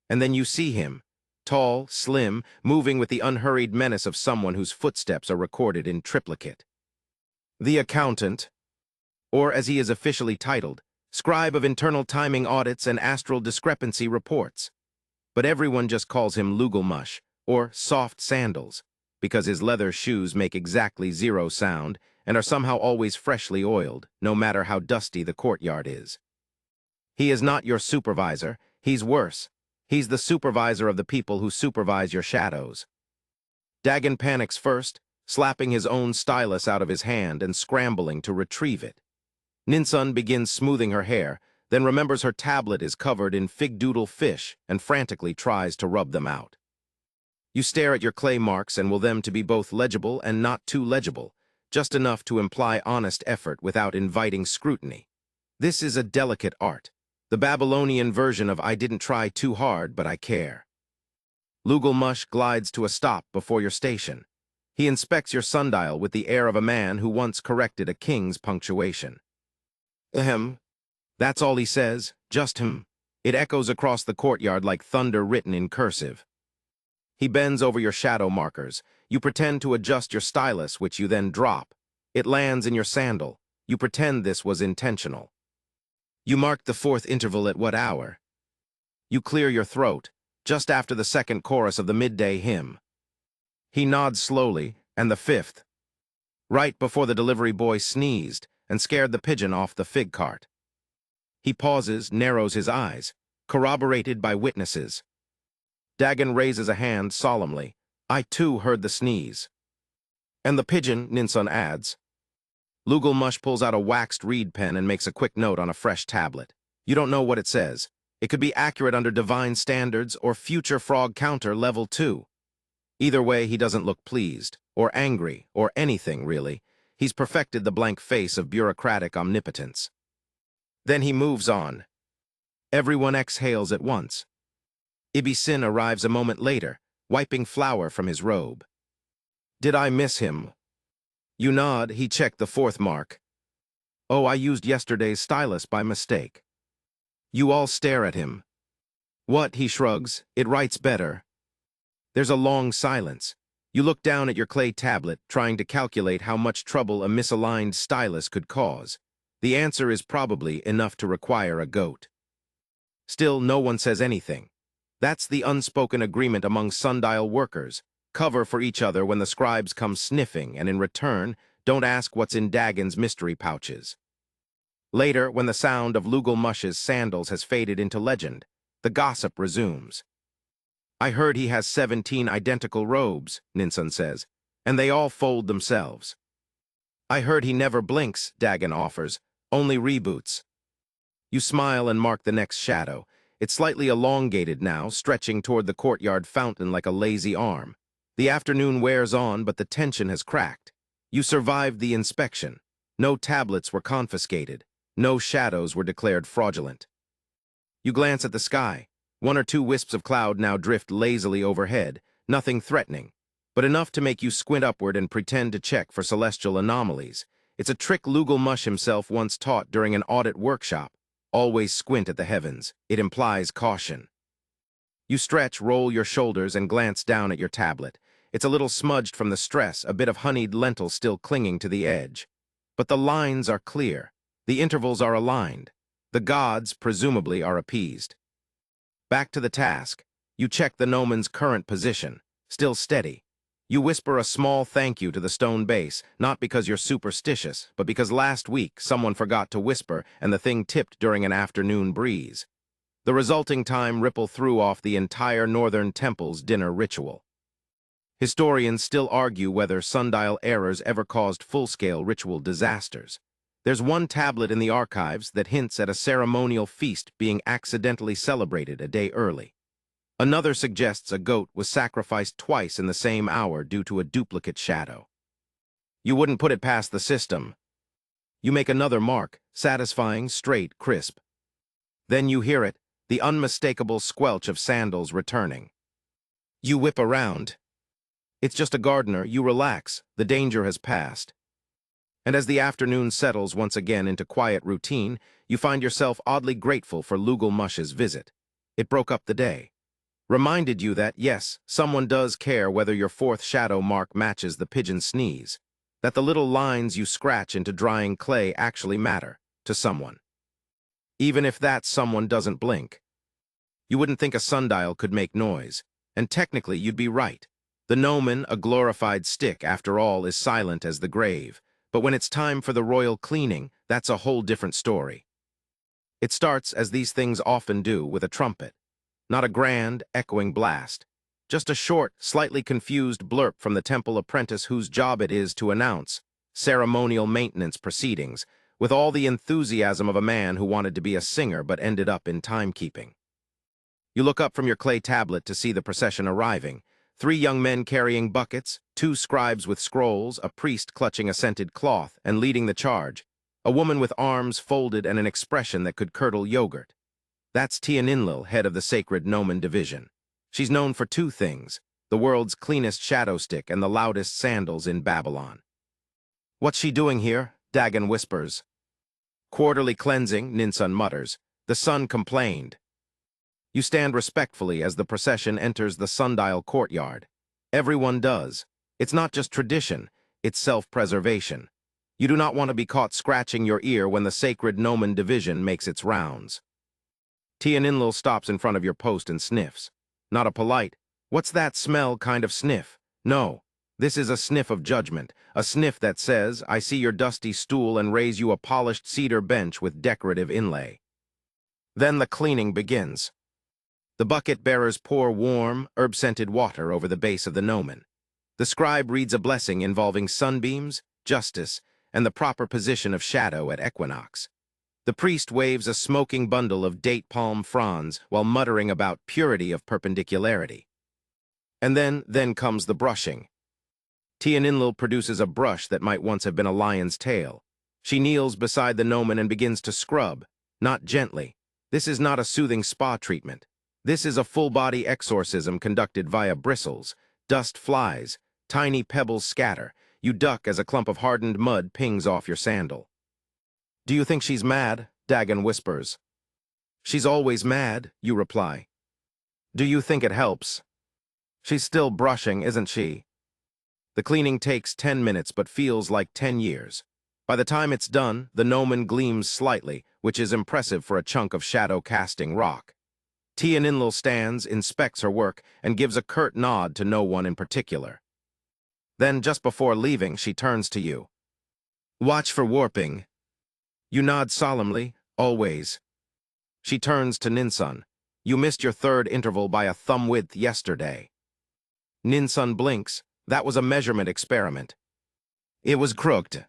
And then you see him, tall, slim, moving with the unhurried menace of someone whose footsteps are recorded in triplicate. The accountant, or as he is officially titled, scribe of internal timing audits and astral discrepancy reports. But everyone just calls him Lugelmush, or soft sandals, because his leather shoes make exactly 0 sound and are somehow always freshly oiled, no matter how dusty the courtyard is. He is not your supervisor, he's worse. He's the supervisor of the people who supervise your shadows. Dagon panics first, slapping his own stylus out of his hand and scrambling to retrieve it. Ninsun begins smoothing her hair, then remembers her tablet is covered in fig-doodle fish and frantically tries to rub them out. You stare at your clay marks and will them to be both legible and not too legible, just enough to imply honest effort without inviting scrutiny. This is a delicate art, the Babylonian version of I didn't try too hard, but I care. Lugal-mush glides to a stop before your station. He inspects your sundial with the air of a man who once corrected a king's punctuation. Ahem. That's all he says, just him. It echoes across the courtyard like thunder written in cursive. He bends over your shadow markers. You pretend to adjust your stylus, which you then drop. It lands in your sandal. You pretend this was intentional. You mark the fourth interval at what hour? You clear your throat, just after the second chorus of the midday hymn. He nods slowly, and the fifth, right before the delivery boy sneezed and scared the pigeon off the fig cart. He pauses, narrows his eyes, corroborated by witnesses. Dagon raises a hand solemnly. I too heard the sneeze. And the pigeon, Ninsun adds. Lugal-mush pulls out a waxed reed pen and makes a quick note on a fresh tablet. You don't know what it says. It could be accurate under divine standards or future frog counter level 2. Either way, he doesn't look pleased, or angry, or anything, really. He's perfected the blank face of bureaucratic omnipotence. Then he moves on. Everyone exhales at once. Ibi-Sin arrives a moment later, wiping flour from his robe. Did I miss him? You nod. He checked the fourth mark. Oh, I used yesterday's stylus by mistake. You all stare at him. What? He shrugs. It writes better. There's a long silence. You look down at your clay tablet, trying to calculate how much trouble a misaligned stylus could cause. The answer is probably enough to require a goat. Still, no one says anything. That's the unspoken agreement among sundial workers. Cover for each other when the scribes come sniffing, and in return, don't ask what's in Dagon's mystery pouches. Later, when the sound of Lugal-mush's sandals has faded into legend, the gossip resumes. I heard he has 17 identical robes, Ninsun says, and they all fold themselves. I heard he never blinks, Dagon offers, only reboots. You smile and mark the next shadow. It's slightly elongated now, stretching toward the courtyard fountain like a lazy arm. The afternoon wears on, but the tension has cracked. You survived the inspection. No tablets were confiscated. No shadows were declared fraudulent. You glance at the sky. One or two wisps of cloud now drift lazily overhead, nothing threatening, but enough to make you squint upward and pretend to check for celestial anomalies. It's a trick Lugal-mush himself once taught during an audit workshop. Always squint at the heavens. It implies caution. You stretch, roll your shoulders, and glance down at your tablet. It's a little smudged from the stress, a bit of honeyed lentil still clinging to the edge. But the lines are clear. The intervals are aligned. The gods, presumably, are appeased. Back to the task. You check the gnomon's current position, still steady. You whisper a small thank you to the stone base, not because you're superstitious, but because last week someone forgot to whisper and the thing tipped during an afternoon breeze. The resulting time ripple through off the entire northern temple's dinner ritual. Historians still argue whether sundial errors ever caused full-scale ritual disasters. There's one tablet in the archives that hints at a ceremonial feast being accidentally celebrated a day early. Another suggests a goat was sacrificed twice in the same hour due to a duplicate shadow. You wouldn't put it past the system. You make another mark, satisfying, straight, crisp. Then you hear it, the unmistakable squelch of sandals returning. You whip around. It's just a gardener. You relax. The danger has passed. And as the afternoon settles once again into quiet routine, you find yourself oddly grateful for Lugal-mush's visit. It broke up the day. Reminded you that, yes, someone does care whether your fourth shadow mark matches the pigeon sneeze, that the little lines you scratch into drying clay actually matter to someone. Even if that someone doesn't blink. You wouldn't think a sundial could make noise, and technically you'd be right. The gnomon, a glorified stick, after all, is silent as the grave, but when it's time for the royal cleaning, that's a whole different story. It starts, as these things often do, with a trumpet. Not a grand, echoing blast. Just a short, slightly confused blurb from the temple apprentice whose job it is to announce ceremonial maintenance proceedings, with all the enthusiasm of a man who wanted to be a singer but ended up in timekeeping. You look up from your clay tablet to see the procession arriving, 3 young men carrying buckets, 2 scribes with scrolls, a priest clutching a scented cloth and leading the charge, a woman with arms folded and an expression that could curdle yogurt. That's Tianinlil, head of the sacred Gnomon division. She's known for 2 things, the world's cleanest shadow stick and the loudest sandals in Babylon. What's she doing here? Dagon whispers. Quarterly cleansing, Ninsun mutters. The sun complained. You stand respectfully as the procession enters the sundial courtyard. Everyone does. It's not just tradition, it's self-preservation. You do not want to be caught scratching your ear when the sacred Gnomon division makes its rounds. Tianinlil stops in front of your post and sniffs. Not a polite, "What's that smell?" kind of sniff. No, this is a sniff of judgment, a sniff that says, "I see your dusty stool and raise you a polished cedar bench with decorative inlay." Then the cleaning begins. The bucket bearers pour warm, herb-scented water over the base of the gnomon. The scribe reads a blessing involving sunbeams, justice, and the proper position of shadow at equinox. The priest waves a smoking bundle of date palm fronds while muttering about purity of perpendicularity. And then comes the brushing. Tianinlil produces a brush that might once have been a lion's tail. She kneels beside the gnomon and begins to scrub, not gently. This is not a soothing spa treatment. This is a full-body exorcism conducted via bristles. Dust flies, tiny pebbles scatter. You duck as a clump of hardened mud pings off your sandal. "Do you think she's mad?" Dagon whispers. "She's always mad," you reply. "Do you think it helps?" "She's still brushing, isn't she?" The cleaning takes 10 minutes but feels like 10 years. By the time it's done, the gnomon gleams slightly, which is impressive for a chunk of shadow-casting rock. Tianinlil stands, inspects her work, and gives a curt nod to no one in particular. Then, just before leaving, she turns to you. "Watch for warping." You nod solemnly, "Always." She turns to Ninsun. "You missed your 3rd interval by a thumb width yesterday." Ninsun blinks. "That was a measurement experiment." "It was crooked."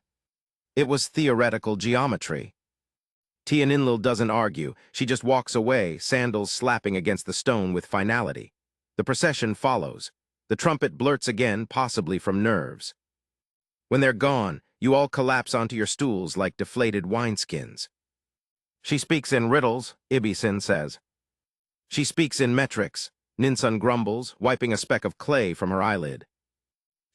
"It was theoretical geometry." Tianinlil doesn't argue. She just walks away, sandals slapping against the stone with finality. The procession follows. The trumpet blurts again, possibly from nerves. When they're gone, you all collapse onto your stools like deflated wineskins. "She speaks in riddles," Ibisin says. "She speaks in metrics," Ninsun grumbles, wiping a speck of clay from her eyelid.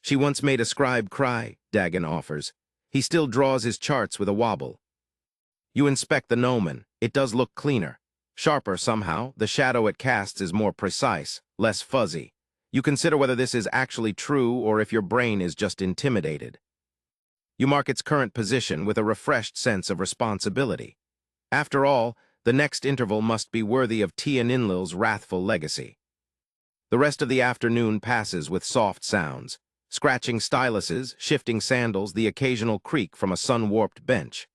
"She once made a scribe cry," Dagon offers. He still draws his charts with a wobble. You inspect the gnomon. It does look cleaner. Sharper somehow, the shadow it casts is more precise, less fuzzy. You consider whether this is actually true or if your brain is just intimidated. You mark its current position with a refreshed sense of responsibility. After all, the next interval must be worthy of Tianinlil's wrathful legacy. The rest of the afternoon passes with soft sounds. Scratching styluses, shifting sandals, the occasional creak from a sun-warped bench.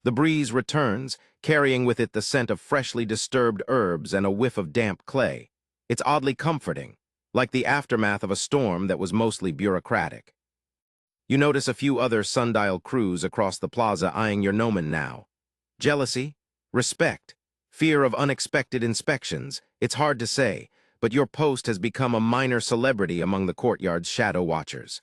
The breeze returns, carrying with it the scent of freshly disturbed herbs and a whiff of damp clay. It's oddly comforting, like the aftermath of a storm that was mostly bureaucratic. You notice a few other sundial crews across the plaza eyeing your gnomon now. Jealousy? Respect? Fear of unexpected inspections? It's hard to say, but your post has become a minor celebrity among the courtyard's shadow watchers.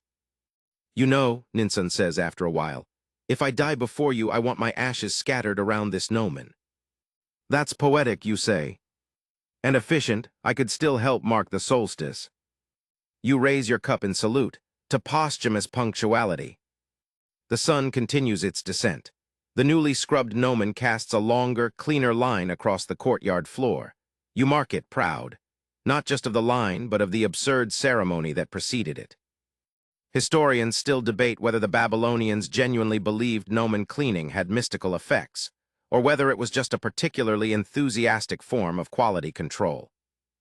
"You know," Ninsun says after a while, "if I die before you, I want my ashes scattered around this gnomon." "That's poetic," you say. "And efficient. I could still help mark the solstice." You raise your cup in salute, to posthumous punctuality. The sun continues its descent. The newly scrubbed gnomon casts a longer, cleaner line across the courtyard floor. You mark it proud, not just of the line, but of the absurd ceremony that preceded it. Historians still debate whether the Babylonians genuinely believed gnomon cleaning had mystical effects, or whether it was just a particularly enthusiastic form of quality control.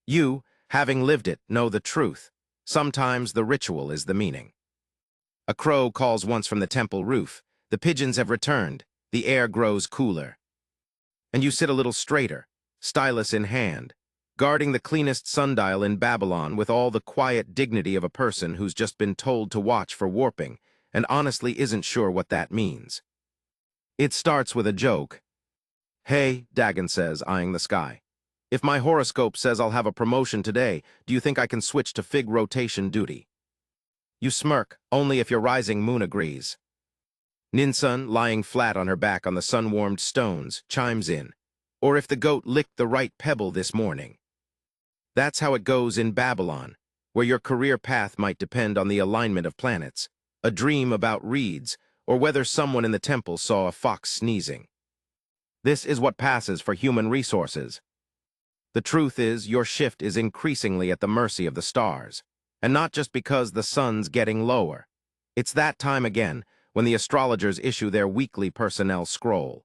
You, having lived it, know the truth. Sometimes the ritual is the meaning. A crow calls once from the temple roof. The pigeons have returned. The air grows cooler. And you sit a little straighter, stylus in hand, guarding the cleanest sundial in Babylon with all the quiet dignity of a person who's just been told to watch for warping and honestly isn't sure what that means. It starts with a joke. "Hey," Dagon says, eyeing the sky. If my horoscope says I'll have a promotion today, do you think I can switch to fig rotation duty? You smirk, only if your rising moon agrees. Ninsun, lying flat on her back on the sun-warmed stones, chimes in. Or if the goat licked the right pebble this morning. That's how it goes in Babylon, where your career path might depend on the alignment of planets, a dream about reeds, or whether someone in the temple saw a fox sneezing. This is what passes for human resources. The truth is, your shift is increasingly at the mercy of the stars, and not just because the sun's getting lower. It's that time again, when the astrologers issue their weekly personnel scroll.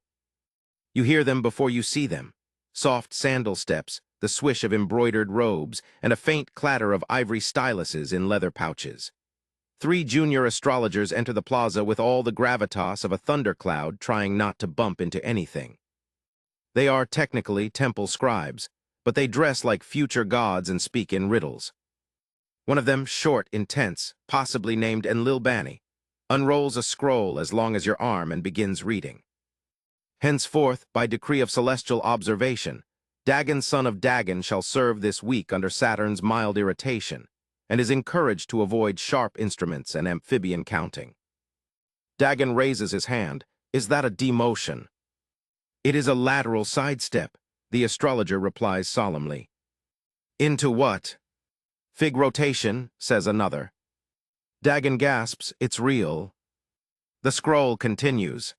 You hear them before you see them. Soft sandal steps, the swish of embroidered robes, and a faint clatter of ivory styluses in leather pouches. 3 junior astrologers enter the plaza with all the gravitas of a thundercloud trying not to bump into anything. They are technically temple scribes, but they dress like future gods and speak in riddles. One of them, short, intense, possibly named Enlil-Bani, unrolls a scroll as long as your arm and begins reading. Henceforth, by decree of celestial observation, Dagon son of Dagon shall serve this week under Saturn's mild irritation, and is encouraged to avoid sharp instruments and amphibian counting. Dagon raises his hand. Is that a demotion? It is a lateral sidestep, the astrologer replies solemnly. Into what? Fig rotation, says another. Dagon gasps, it's real. The scroll continues.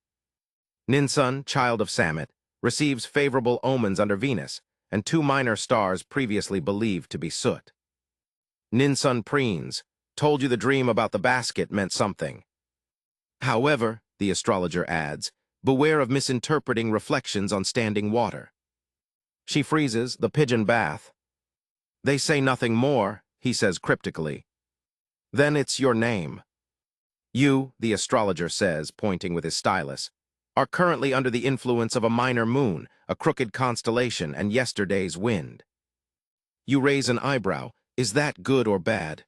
Ninsun, child of Samet, receives favorable omens under Venus, and 2 minor stars previously believed to be soot. Ninsun preens, told you the dream about the basket meant something. However, the astrologer adds, beware of misinterpreting reflections on standing water. She freezes, the pigeon bath. They say nothing more, he says cryptically. Then it's your name. You, the astrologer says, pointing with his stylus, are currently under the influence of a minor moon, a crooked constellation, and yesterday's wind. You raise an eyebrow. Is that good or bad?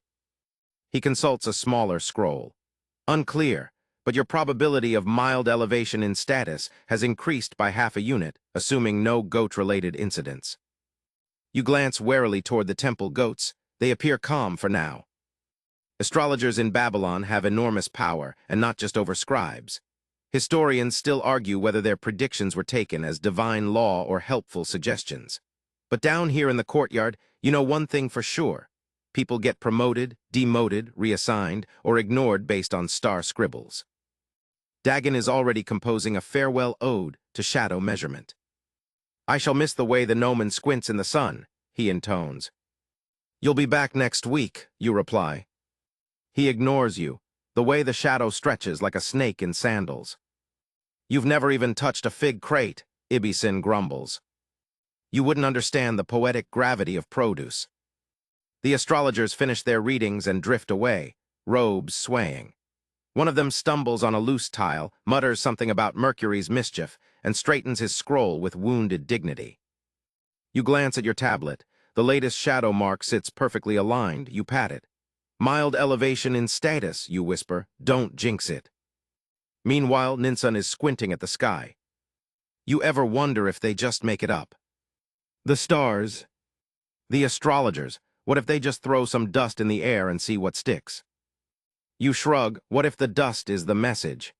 He consults a smaller scroll. Unclear, but your probability of mild elevation in status has increased by half a unit, assuming no goat-related incidents. You glance warily toward the temple goats. They appear calm for now. Astrologers in Babylon have enormous power, and not just over scribes. Historians still argue whether their predictions were taken as divine law or helpful suggestions. But down here in the courtyard, you know one thing for sure. People get promoted, demoted, reassigned, or ignored based on star scribbles. Dagon is already composing a farewell ode to shadow measurement. I shall miss the way the gnomon squints in the sun, he intones. You'll be back next week, you reply. He ignores you, the way the shadow stretches like a snake in sandals. You've never even touched a fig crate, Ibisin grumbles. You wouldn't understand the poetic gravity of produce. The astrologers finish their readings and drift away, robes swaying. One of them stumbles on a loose tile, mutters something about Mercury's mischief, and straightens his scroll with wounded dignity. You glance at your tablet. The latest shadow mark sits perfectly aligned. You pat it. Mild elevation in status, you whisper. Don't jinx it. Meanwhile, Ninsun is squinting at the sky. You ever wonder if they just make it up? The stars. The astrologers. What if they just throw some dust in the air and see what sticks? You shrug. What if the dust is the message?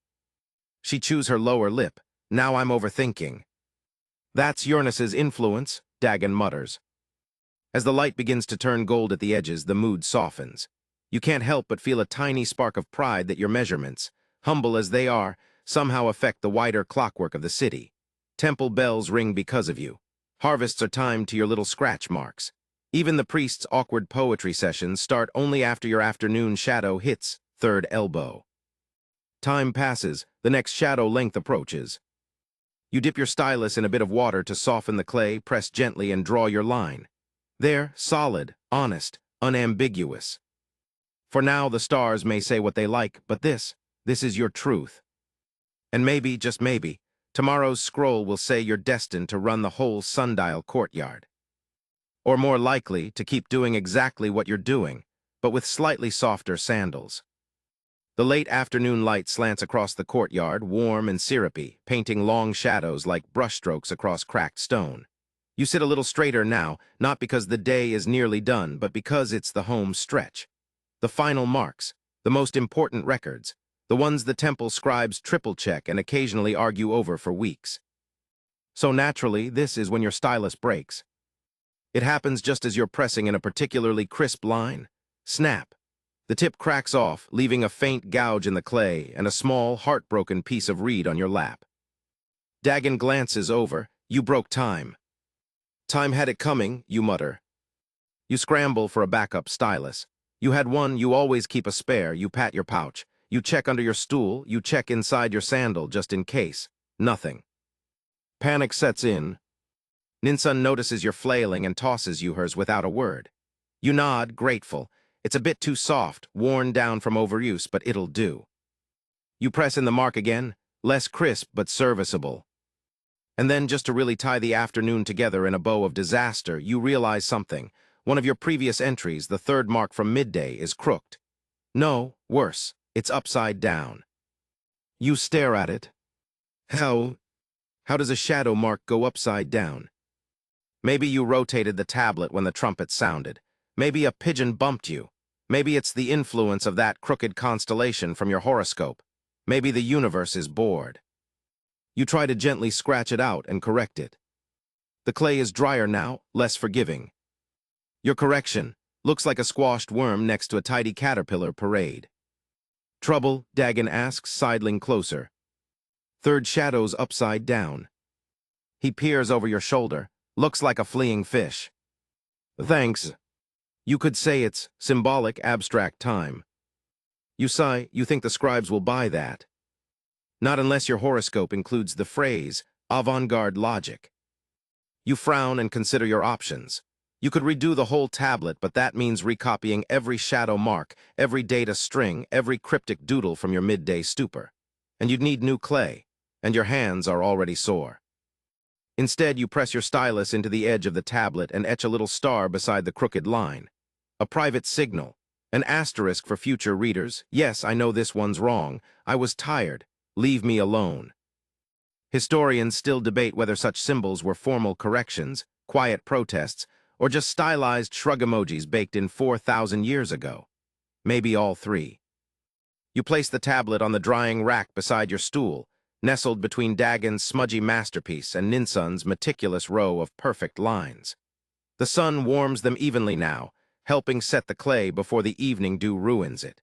She chews her lower lip. Now I'm overthinking. That's Uranus's influence, Dagon mutters. As the light begins to turn gold at the edges, the mood softens. You can't help but feel a tiny spark of pride that your measurements, humble as they are, somehow affect the wider clockwork of the city. Temple bells ring because of you. Harvests are timed to your little scratch marks. Even the priest's awkward poetry sessions start only after your afternoon shadow hits third elbow. Time passes, the next shadow length approaches. You dip your stylus in a bit of water to soften the clay, press gently, and draw your line. There, solid, honest, unambiguous. For now, the stars may say what they like, but this is your truth. And maybe, just maybe, tomorrow's scroll will say you're destined to run the whole sundial courtyard. Or more likely, to keep doing exactly what you're doing, but with slightly softer sandals. The late afternoon light slants across the courtyard, warm and syrupy, painting long shadows like brushstrokes across cracked stone. You sit a little straighter now, not because the day is nearly done, but because it's the home stretch. The final marks, the most important records, the ones the temple scribes triple-check and occasionally argue over for weeks. So naturally, this is when your stylus breaks. It happens just as you're pressing in a particularly crisp line. Snap. The tip cracks off, leaving a faint gouge in the clay and a small, heartbroken piece of reed on your lap. Dagon glances over. You broke time. Time had it coming, you mutter. You scramble for a backup stylus. You had one, you always keep a spare, you pat your pouch. You check under your stool, you check inside your sandal just in case. Nothing. Panic sets in. Ninsun notices you're flailing and tosses you hers without a word. You nod, grateful. It's a bit too soft, worn down from overuse, but it'll do. You press in the mark again, less crisp but serviceable. And then, just to really tie the afternoon together in a bow of disaster, you realize something. One of your previous entries, the third mark from midday, is crooked. No, worse, it's upside down. You stare at it. How does a shadow mark go upside down? Maybe you rotated the tablet when the trumpet sounded. Maybe a pigeon bumped you. Maybe it's the influence of that crooked constellation from your horoscope. Maybe the universe is bored. You try to gently scratch it out and correct it. The clay is drier now, less forgiving. Your correction looks like a squashed worm next to a tidy caterpillar parade. Trouble? Dagon asks, sidling closer. Third shadow's upside down. He peers over your shoulder, looks like a fleeing fish. Thanks. You could say it's symbolic, abstract time. You sigh, you think the scribes will buy that. Not unless your horoscope includes the phrase, avant-garde logic. You frown and consider your options. You could redo the whole tablet, but that means recopying every shadow mark, every data string, every cryptic doodle from your midday stupor. And you'd need new clay, and your hands are already sore. Instead, you press your stylus into the edge of the tablet and etch a little star beside the crooked line. A private signal, an asterisk for future readers. Yes, I know this one's wrong. I was tired. Leave me alone. Historians still debate whether such symbols were formal corrections, quiet protests, or just stylized shrug emojis baked in 4,000 years ago. Maybe all three. You place the tablet on the drying rack beside your stool, nestled between Dagon's smudgy masterpiece and Ninsun's meticulous row of perfect lines. The sun warms them evenly now, helping set the clay before the evening dew ruins it.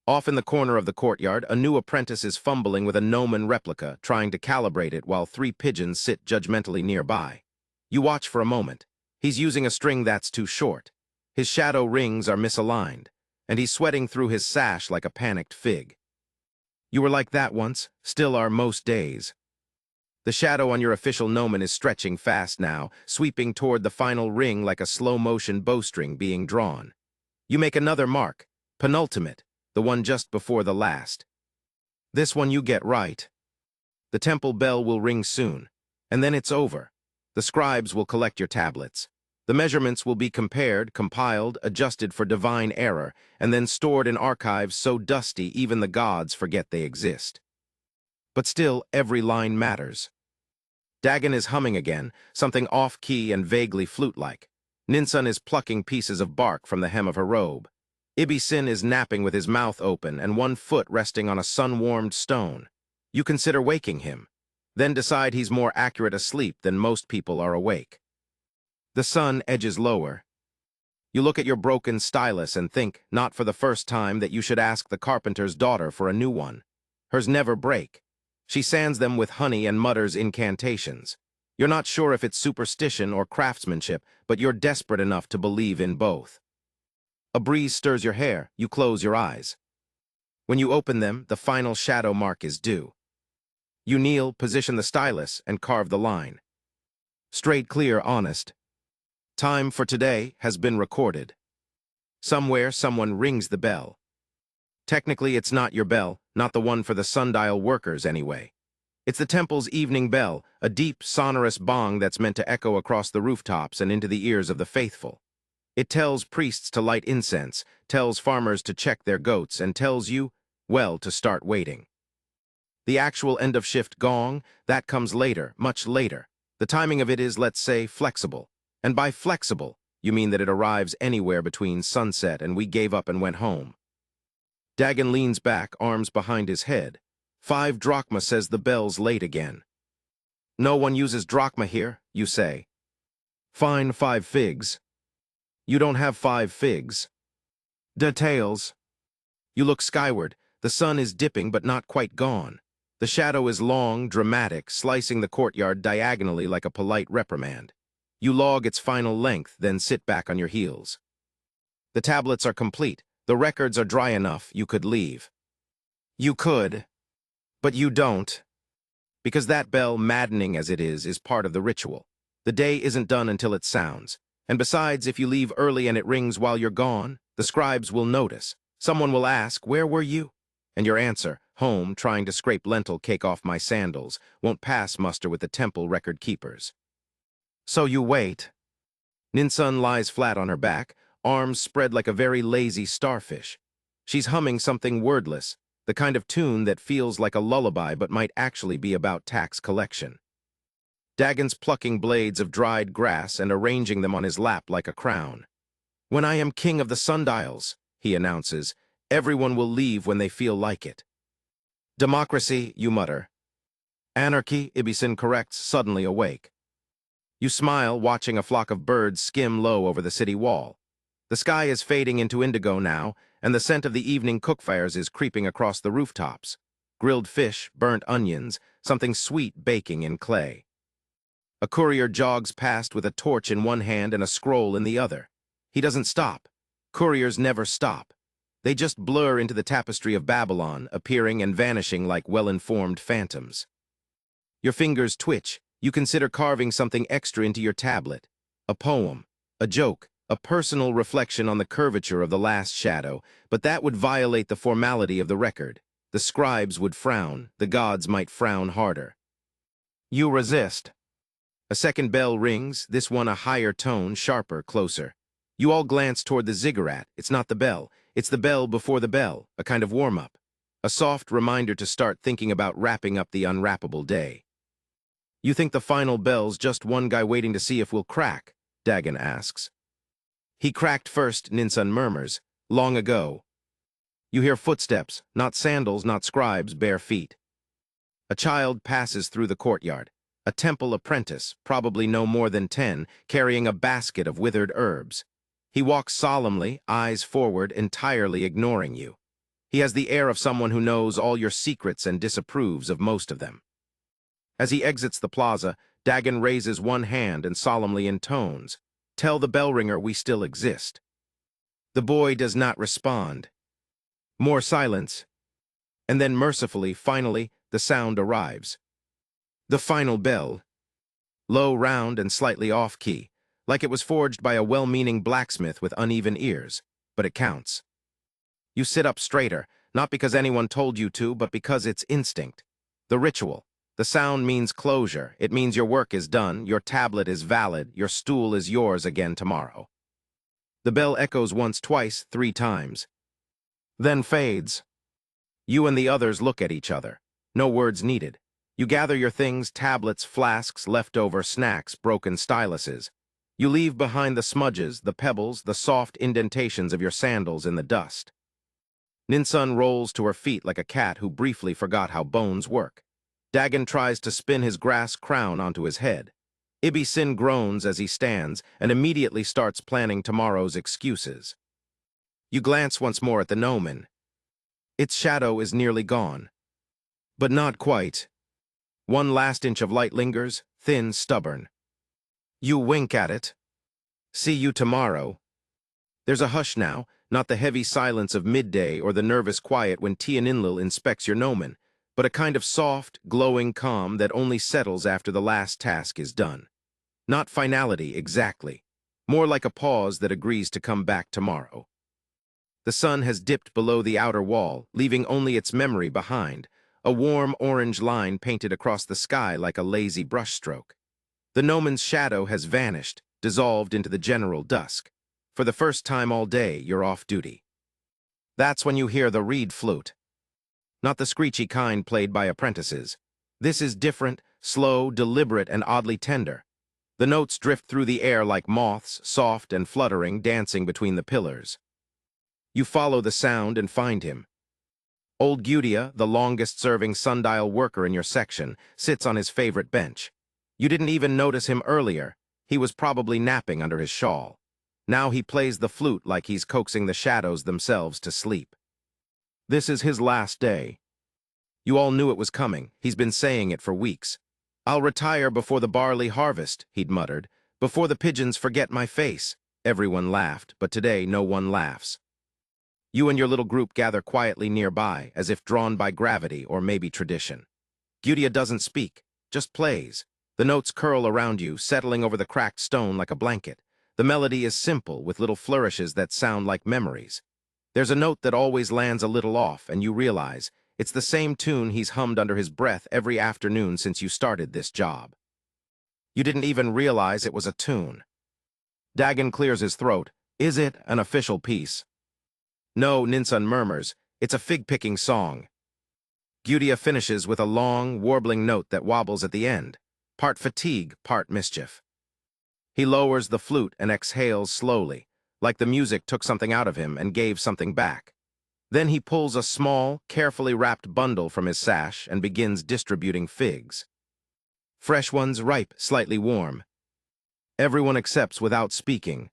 Off in the corner of the courtyard, a new apprentice is fumbling with a gnomon replica, trying to calibrate it while 3 pigeons sit judgmentally nearby. You watch for a moment. He's using a string that's too short. His shadow rings are misaligned, and he's sweating through his sash like a panicked fig. You were like that once, still are most days. The shadow on your official gnomon is stretching fast now, sweeping toward the final ring like a slow-motion bowstring being drawn. You make another mark, penultimate, the one just before the last. This one you get right. The temple bell will ring soon, and then it's over. The scribes will collect your tablets. The measurements will be compared, compiled, adjusted for divine error, and then stored in archives so dusty even the gods forget they exist. But still, every line matters. Dagon is humming again, something off-key and vaguely flute-like. Ninsun is plucking pieces of bark from the hem of her robe. Ibi-Sin is napping with his mouth open and one foot resting on a sun-warmed stone. You consider waking him, then decide he's more accurate asleep than most people are awake. The sun edges lower. You look at your broken stylus and think, not for the first time, that you should ask the carpenter's daughter for a new one. Hers never break. She sands them with honey and mutters incantations. You're not sure if it's superstition or craftsmanship, but you're desperate enough to believe in both. A breeze stirs your hair, you close your eyes. When you open them, the final shadow mark is due. You kneel, position the stylus, and carve the line. Straight, clear, honest. Time for today has been recorded. Somewhere, someone rings the bell. Technically, it's not your bell, not the one for the sundial workers anyway. It's the temple's evening bell, a deep, sonorous bong that's meant to echo across the rooftops and into the ears of the faithful. It tells priests to light incense, tells farmers to check their goats, and tells you, well, to start waiting. The actual end-of-shift gong, that comes later, much later. The timing of it is, let's say, flexible. And by flexible, you mean that it arrives anywhere between sunset and we gave up and went home. Dagon leans back, arms behind his head. 5 drachma says the bell's late again. No one uses drachma here, you say. Fine, 5 figs. You don't have 5 figs. Details. You look skyward. The sun is dipping but not quite gone. The shadow is long, dramatic, slicing the courtyard diagonally like a polite reprimand. You log its final length, then sit back on your heels. The tablets are complete. The records are dry enough, you could leave. You could, but you don't. Because that bell, maddening as it is part of the ritual. The day isn't done until it sounds. And besides, if you leave early and it rings while you're gone, the scribes will notice. Someone will ask, "Where were you?" And your answer, "Home, trying to scrape lentil cake off my sandals," won't pass muster with the temple record keepers. So you wait. Ninsun lies flat on her back, arms spread like a very lazy starfish. She's humming something wordless, the kind of tune that feels like a lullaby but might actually be about tax collection. Dagon's plucking blades of dried grass and arranging them on his lap like a crown. "When I am king of the sundials," he announces, "everyone will leave when they feel like it." "Democracy," you mutter. "Anarchy," Ibisin corrects, suddenly awake. You smile, watching a flock of birds skim low over the city wall. The sky is fading into indigo now, and the scent of the evening cookfires is creeping across the rooftops. Grilled fish, burnt onions, something sweet baking in clay. A courier jogs past with a torch in one hand and a scroll in the other. He doesn't stop. Couriers never stop. They just blur into the tapestry of Babylon, appearing and vanishing like well-informed phantoms. Your fingers twitch. You consider carving something extra into your tablet. A poem, a joke, a personal reflection on the curvature of the last shadow, but that would violate the formality of the record. The scribes would frown, the gods might frown harder. You resist. A second bell rings, this one a higher tone, sharper, closer. You all glance toward the ziggurat. It's not the bell. It's the bell before the bell, a kind of warm-up. A soft reminder to start thinking about wrapping up the unwrappable day. You think the final bell's just one guy waiting to see if we'll crack, Dagon asks. He cracked first, Ninsun murmurs. Long ago. You hear footsteps, not sandals, not scribes, bare feet. A child passes through the courtyard. A temple apprentice, probably no more than 10, carrying a basket of withered herbs. He walks solemnly, eyes forward, entirely ignoring you. He has the air of someone who knows all your secrets and disapproves of most of them. As he exits the plaza, Dagon raises one hand and solemnly intones, "Tell the bell ringer we still exist." The boy does not respond. More silence. And then mercifully, finally, the sound arrives. The final bell. Low, round, and slightly off-key, like it was forged by a well-meaning blacksmith with uneven ears, but it counts. You sit up straighter, not because anyone told you to, but because it's instinct. The ritual. The sound means closure. It means your work is done, your tablet is valid, your stool is yours again tomorrow. The bell echoes once, twice, 3 times. Then fades. You and the others look at each other. No words needed. You gather your things, tablets, flasks, leftover snacks, broken styluses. You leave behind the smudges, the pebbles, the soft indentations of your sandals in the dust. Ninsun rolls to her feet like a cat who briefly forgot how bones work. Dagon tries to spin his grass crown onto his head. Ibisin groans as he stands and immediately starts planning tomorrow's excuses. You glance once more at the gnomon. Its shadow is nearly gone. But not quite. One last inch of light lingers, thin, stubborn. You wink at it. See you tomorrow. There's a hush now, not the heavy silence of midday or the nervous quiet when Tianinlil inspects your gnomon, but a kind of soft, glowing calm that only settles after the last task is done. Not finality, exactly. More like a pause that agrees to come back tomorrow. The sun has dipped below the outer wall, leaving only its memory behind, a warm orange line painted across the sky like a lazy brushstroke. The gnomon's shadow has vanished, dissolved into the general dusk. For the first time all day, you're off duty. That's when you hear the reed flute. Not the screechy kind played by apprentices. This is different, slow, deliberate, and oddly tender. The notes drift through the air like moths, soft and fluttering, dancing between the pillars. You follow the sound and find him. Old Gudia, the longest-serving sundial worker in your section, sits on his favorite bench. You didn't even notice him earlier. He was probably napping under his shawl. Now he plays the flute like he's coaxing the shadows themselves to sleep. This is his last day. You all knew it was coming. He's been saying it for weeks. "I'll retire before the barley harvest," he'd muttered, "before the pigeons forget my face." Everyone laughed, but today no one laughs. You and your little group gather quietly nearby, as if drawn by gravity or maybe tradition. Gudia doesn't speak, just plays. The notes curl around you, settling over the cracked stone like a blanket. The melody is simple, with little flourishes that sound like memories. There's a note that always lands a little off, and you realize it's the same tune he's hummed under his breath every afternoon since you started this job. You didn't even realize it was a tune. Dagon clears his throat. "Is it an official piece?" "No," Ninsun murmurs. "It's a fig-picking song." Gudia finishes with a long, warbling note that wobbles at the end. Part fatigue, part mischief. He lowers the flute and exhales slowly, like the music took something out of him and gave something back. Then he pulls a small, carefully wrapped bundle from his sash and begins distributing figs. Fresh ones, ripe, slightly warm. Everyone accepts without speaking.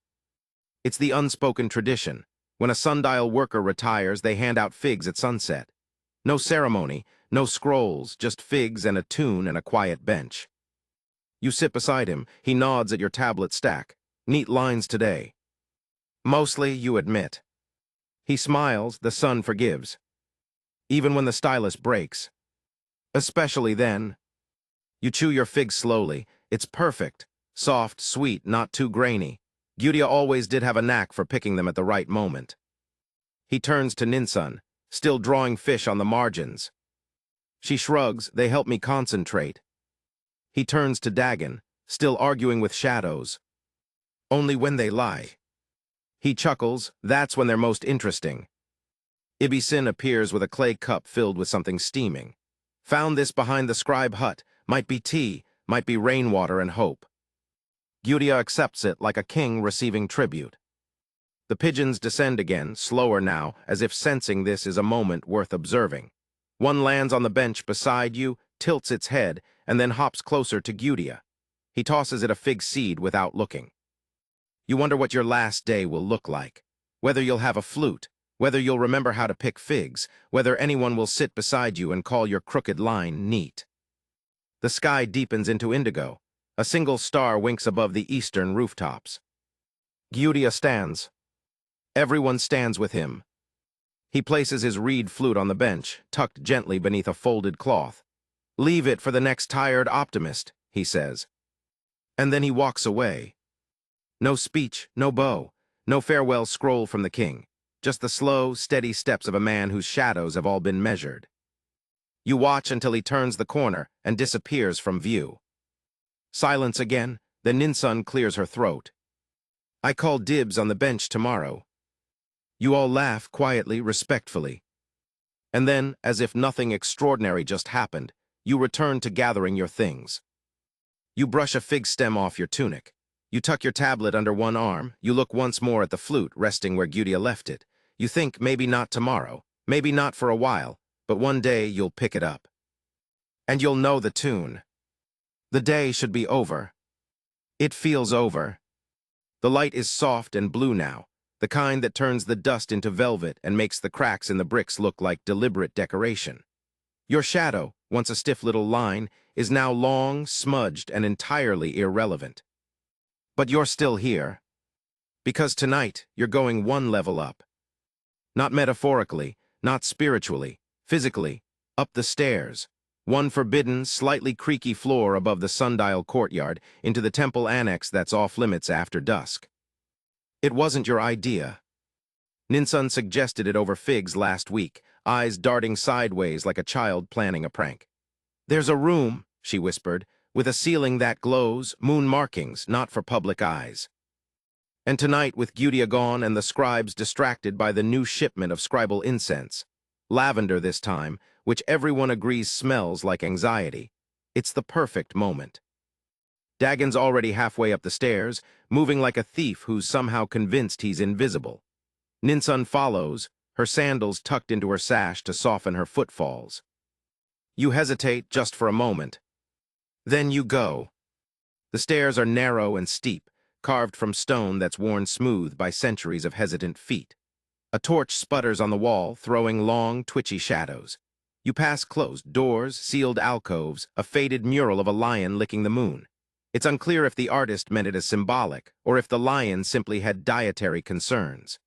It's the unspoken tradition. When a sundial worker retires, they hand out figs at sunset. No ceremony, no scrolls, just figs and a tune and a quiet bench. You sit beside him. He nods at your tablet stack. "Neat lines today." "Mostly," you admit. He smiles. The sun forgives. Even when the stylus breaks. Especially then. You chew your figs slowly. It's perfect. Soft, sweet, not too grainy. Gudia always did have a knack for picking them at the right moment. He turns to Ninsun, still drawing fish on the margins. She shrugs. "They help me concentrate." He turns to Dagon, still arguing with shadows. "Only when they lie." He chuckles. "That's when they're most interesting." Ibisin appears with a clay cup filled with something steaming. "Found this behind the scribe hut. Might be tea, might be rainwater and hope." Gudia accepts it like a king receiving tribute. The pigeons descend again, slower now, as if sensing this is a moment worth observing. One lands on the bench beside you, tilts its head, and then hops closer to Gudia. He tosses it a fig seed without looking. You wonder what your last day will look like. Whether you'll have a flute, whether you'll remember how to pick figs, whether anyone will sit beside you and call your crooked line neat. The sky deepens into indigo. A single star winks above the eastern rooftops. Gudia stands. Everyone stands with him. He places his reed flute on the bench, tucked gently beneath a folded cloth. "Leave it for the next tired optimist," he says. And then he walks away. No speech, no bow, no farewell scroll from the king. Just the slow, steady steps of a man whose shadows have all been measured. You watch until he turns the corner and disappears from view. Silence again, then Ninsun clears her throat. "I call dibs on the bench tomorrow." You all laugh quietly, respectfully. And then, as if nothing extraordinary just happened, you return to gathering your things. You brush a fig stem off your tunic. You tuck your tablet under one arm. You look once more at the flute resting where Gudia left it. You think maybe not tomorrow, maybe not for a while, but one day you'll pick it up. And you'll know the tune. The day should be over. It feels over. The light is soft and blue now, the kind that turns the dust into velvet and makes the cracks in the bricks look like deliberate decoration. Your shadow, once a stiff little line, is now long, smudged, and entirely irrelevant. But you're still here. Because tonight, you're going one level up. Not metaphorically, not spiritually, physically, up the stairs. One forbidden, slightly creaky floor above the sundial courtyard into the temple annex that's off-limits after dusk. It wasn't your idea. Ninsun suggested it over figs last week, eyes darting sideways like a child planning a prank. "There's a room," she whispered, "with a ceiling that glows, moon markings, not for public eyes." And tonight, with Gudia gone and the scribes distracted by the new shipment of scribal incense, lavender this time, which everyone agrees smells like anxiety, It's the perfect moment. Dagon's already halfway up the stairs, moving like a thief who's somehow convinced he's invisible. Ninsun follows, her sandals tucked into her sash to soften her footfalls. You hesitate just for a moment. Then you go. The stairs are narrow and steep, carved from stone that's worn smooth by centuries of hesitant feet. A torch sputters on the wall, throwing long, twitchy shadows. You pass closed doors, sealed alcoves, a faded mural of a lion licking the moon. It's unclear if the artist meant it as symbolic, or if the lion simply had dietary concerns.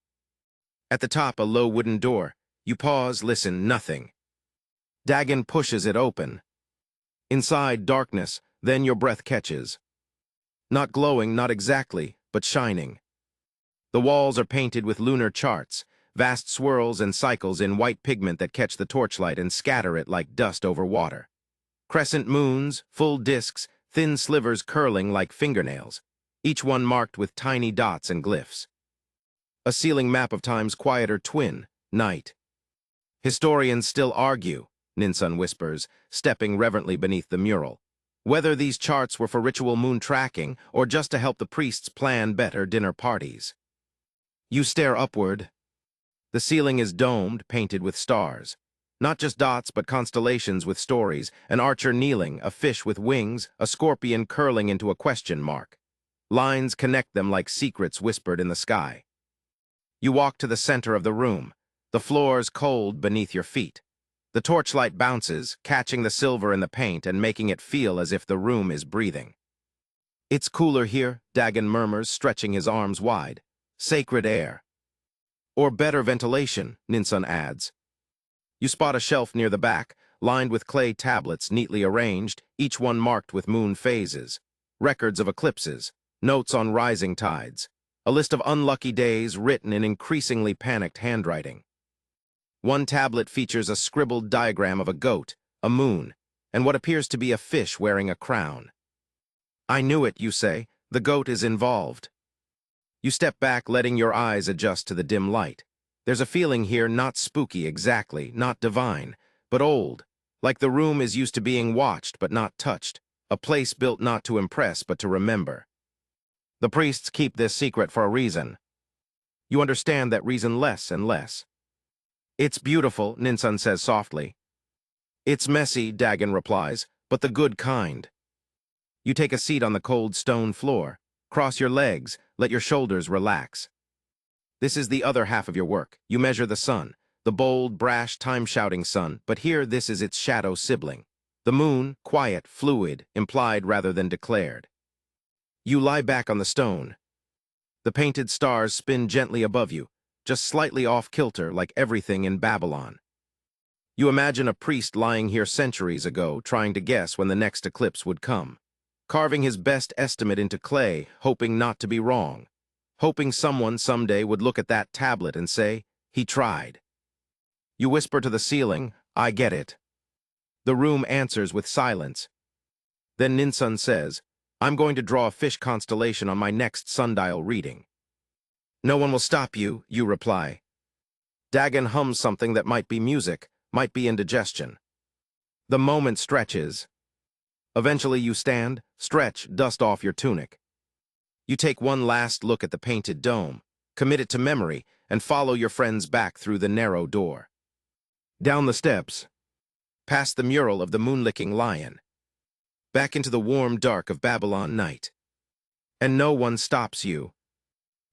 At the top, a low wooden door. You pause, listen, nothing. Dagon pushes it open. Inside, darkness, then your breath catches. Not glowing, not exactly, but shining. The walls are painted with lunar charts, vast swirls and cycles in white pigment that catch the torchlight and scatter it like dust over water. Crescent moons, full disks, thin slivers curling like fingernails, each one marked with tiny dots and glyphs. A ceiling map of Time's quieter twin, night. Historians still argue, Ninsun whispers, stepping reverently beneath the mural, whether these charts were for ritual moon tracking or just to help the priests plan better dinner parties. You stare upward. The ceiling is domed, painted with stars. Not just dots, but constellations with stories, an archer kneeling, a fish with wings, a scorpion curling into a question mark. Lines connect them like secrets whispered in the sky. You walk to the center of the room, the floor's cold beneath your feet. The torchlight bounces, catching the silver in the paint and making it feel as if the room is breathing. It's cooler here, Dagon murmurs, stretching his arms wide. Sacred air. Or better ventilation, Ninsun adds. You spot a shelf near the back, lined with clay tablets neatly arranged, each one marked with moon phases. Records of eclipses, notes on rising tides, a list of unlucky days written in increasingly panicked handwriting. One tablet features a scribbled diagram of a goat, a moon, and what appears to be a fish wearing a crown. I knew it, you say. The goat is involved. You step back, letting your eyes adjust to the dim light. There's a feeling here not spooky exactly, not divine, but old, like the room is used to being watched but not touched, a place built not to impress but to remember. The priests keep this secret for a reason. You understand that reason less and less. It's beautiful, Ninsun says softly. It's messy, Dagon replies, but the good kind. You take a seat on the cold stone floor, cross your legs, let your shoulders relax. This is the other half of your work. You measure the sun, the bold, brash, time-shouting sun, but here this is its shadow sibling. The moon, quiet, fluid, implied rather than declared. You lie back on the stone. The painted stars spin gently above you, just slightly off-kilter like everything in Babylon. You imagine a priest lying here centuries ago, trying to guess when the next eclipse would come, carving his best estimate into clay, hoping not to be wrong, hoping someone someday would look at that tablet and say, he tried. You whisper to the ceiling, I get it. The room answers with silence. Then Ninsun says, I'm going to draw a fish constellation on my next sundial reading. No one will stop you, you reply. Dagon hums something that might be music, might be indigestion. The moment stretches. Eventually you stand, stretch, dust off your tunic. You take one last look at the painted dome, commit it to memory, and follow your friends back through the narrow door. Down the steps, past the mural of the moon-licking lion, back into the warm dark of Babylon night. And no one stops you.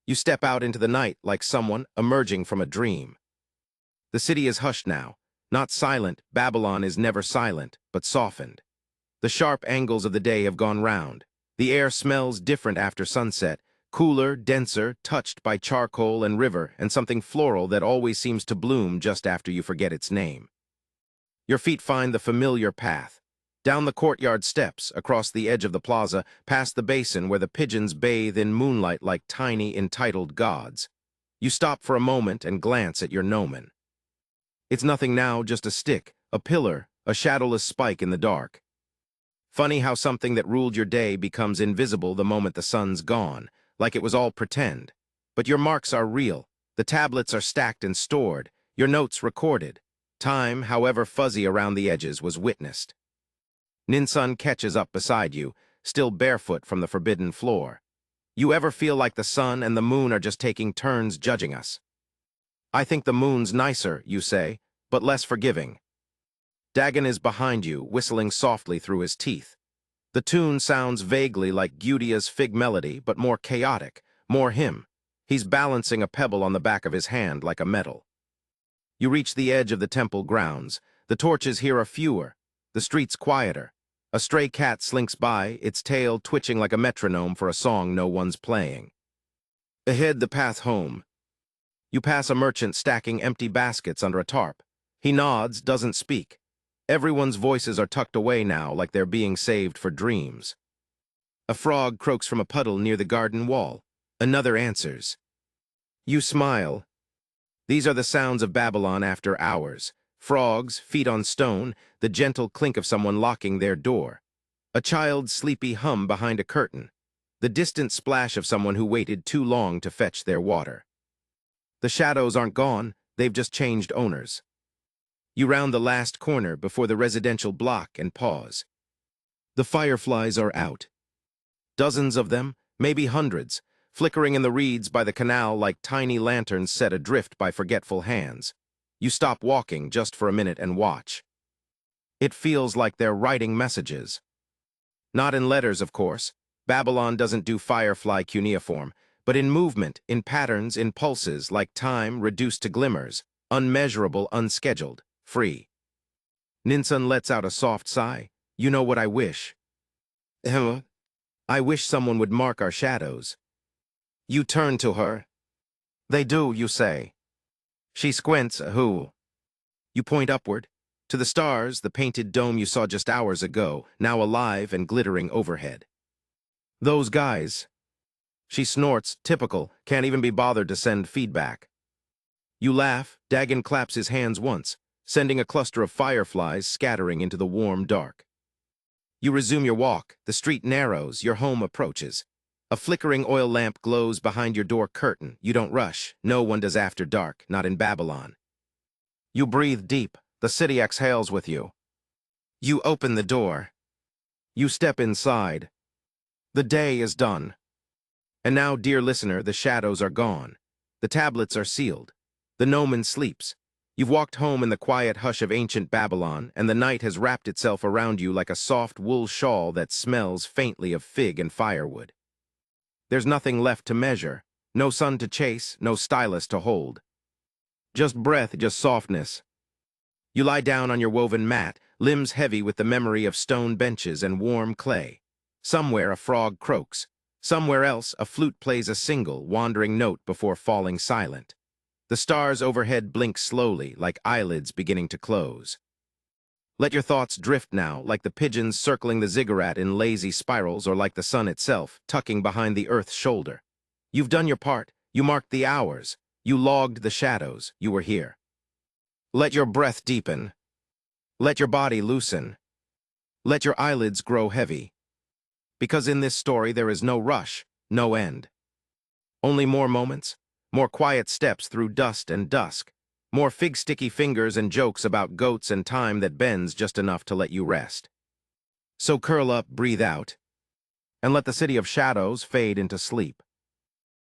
You step out into the night like someone emerging from a dream. The city is hushed now, not silent. Babylon is never silent, but softened. The sharp angles of the day have gone round. The air smells different after sunset, cooler, denser, touched by charcoal and river and something floral that always seems to bloom just after you forget its name. Your feet find the familiar path. Down the courtyard steps, across the edge of the plaza, past the basin where the pigeons bathe in moonlight like tiny, entitled gods. You stop for a moment and glance at your gnomon. It's nothing now, just a stick, a pillar, a shadowless spike in the dark. Funny how something that ruled your day becomes invisible the moment the sun's gone, like it was all pretend. But your marks are real. The tablets are stacked and stored, your notes recorded. Time, however fuzzy around the edges, was witnessed. Ninsun catches up beside you, still barefoot from the forbidden floor. You ever feel like the sun and the moon are just taking turns judging us? I think the moon's nicer, you say, but less forgiving. Dagon is behind you, whistling softly through his teeth. The tune sounds vaguely like Gyudia's fig melody, but more chaotic, more him. He's balancing a pebble on the back of his hand like a medal. You reach the edge of the temple grounds. The torches here are fewer, the streets quieter. A stray cat slinks by, its tail twitching like a metronome for a song no one's playing. Ahead, the path home. You pass a merchant stacking empty baskets under a tarp. He nods, doesn't speak. Everyone's voices are tucked away now like they're being saved for dreams. A frog croaks from a puddle near the garden wall. Another answers. You smile. These are the sounds of Babylon after hours. Frogs, feet on stone, the gentle clink of someone locking their door. A child's sleepy hum behind a curtain. The distant splash of someone who waited too long to fetch their water. The shadows aren't gone, they've just changed owners. You round the last corner before the residential block and pause. The fireflies are out. Dozens of them, maybe hundreds, flickering in the reeds by the canal like tiny lanterns set adrift by forgetful hands. You stop walking just for a minute and watch. It feels like they're writing messages. Not in letters, of course. Babylon doesn't do firefly cuneiform, but in movement, in patterns, in pulses, like time reduced to glimmers, unmeasurable, unscheduled, free. Ninsun lets out a soft sigh. You know what I wish? I wish someone would mark our shadows. You turn to her. They do, you say. She squints, who? You point upward, to the stars, the painted dome you saw just hours ago, now alive and glittering overhead. Those guys. She snorts, typical, can't even be bothered to send feedback. You laugh, Dagon claps his hands once, sending a cluster of fireflies scattering into the warm dark. You resume your walk, the street narrows, your home approaches. A flickering oil lamp glows behind your door curtain. You don't rush. No one does after dark, not in Babylon. You breathe deep. The city exhales with you. You open the door. You step inside. The day is done. And now, dear listener, the shadows are gone. The tablets are sealed. The gnomon sleeps. You've walked home in the quiet hush of ancient Babylon, and the night has wrapped itself around you like a soft wool shawl that smells faintly of fig and firewood. There's nothing left to measure, no sun to chase, no stylus to hold. Just breath, just softness. You lie down on your woven mat, limbs heavy with the memory of stone benches and warm clay. Somewhere a frog croaks. Somewhere else a flute plays a single, wandering note before falling silent. The stars overhead blink slowly, like eyelids beginning to close. Let your thoughts drift now, like the pigeons circling the ziggurat in lazy spirals, or like the sun itself, tucking behind the earth's shoulder. You've done your part. You marked the hours. You logged the shadows. You were here. Let your breath deepen. Let your body loosen. Let your eyelids grow heavy. Because in this story there is no rush, no end. Only more moments, more quiet steps through dust and dusk. More fig-sticky fingers and jokes about goats and time that bends just enough to let you rest. So curl up, breathe out, and let the city of shadows fade into sleep.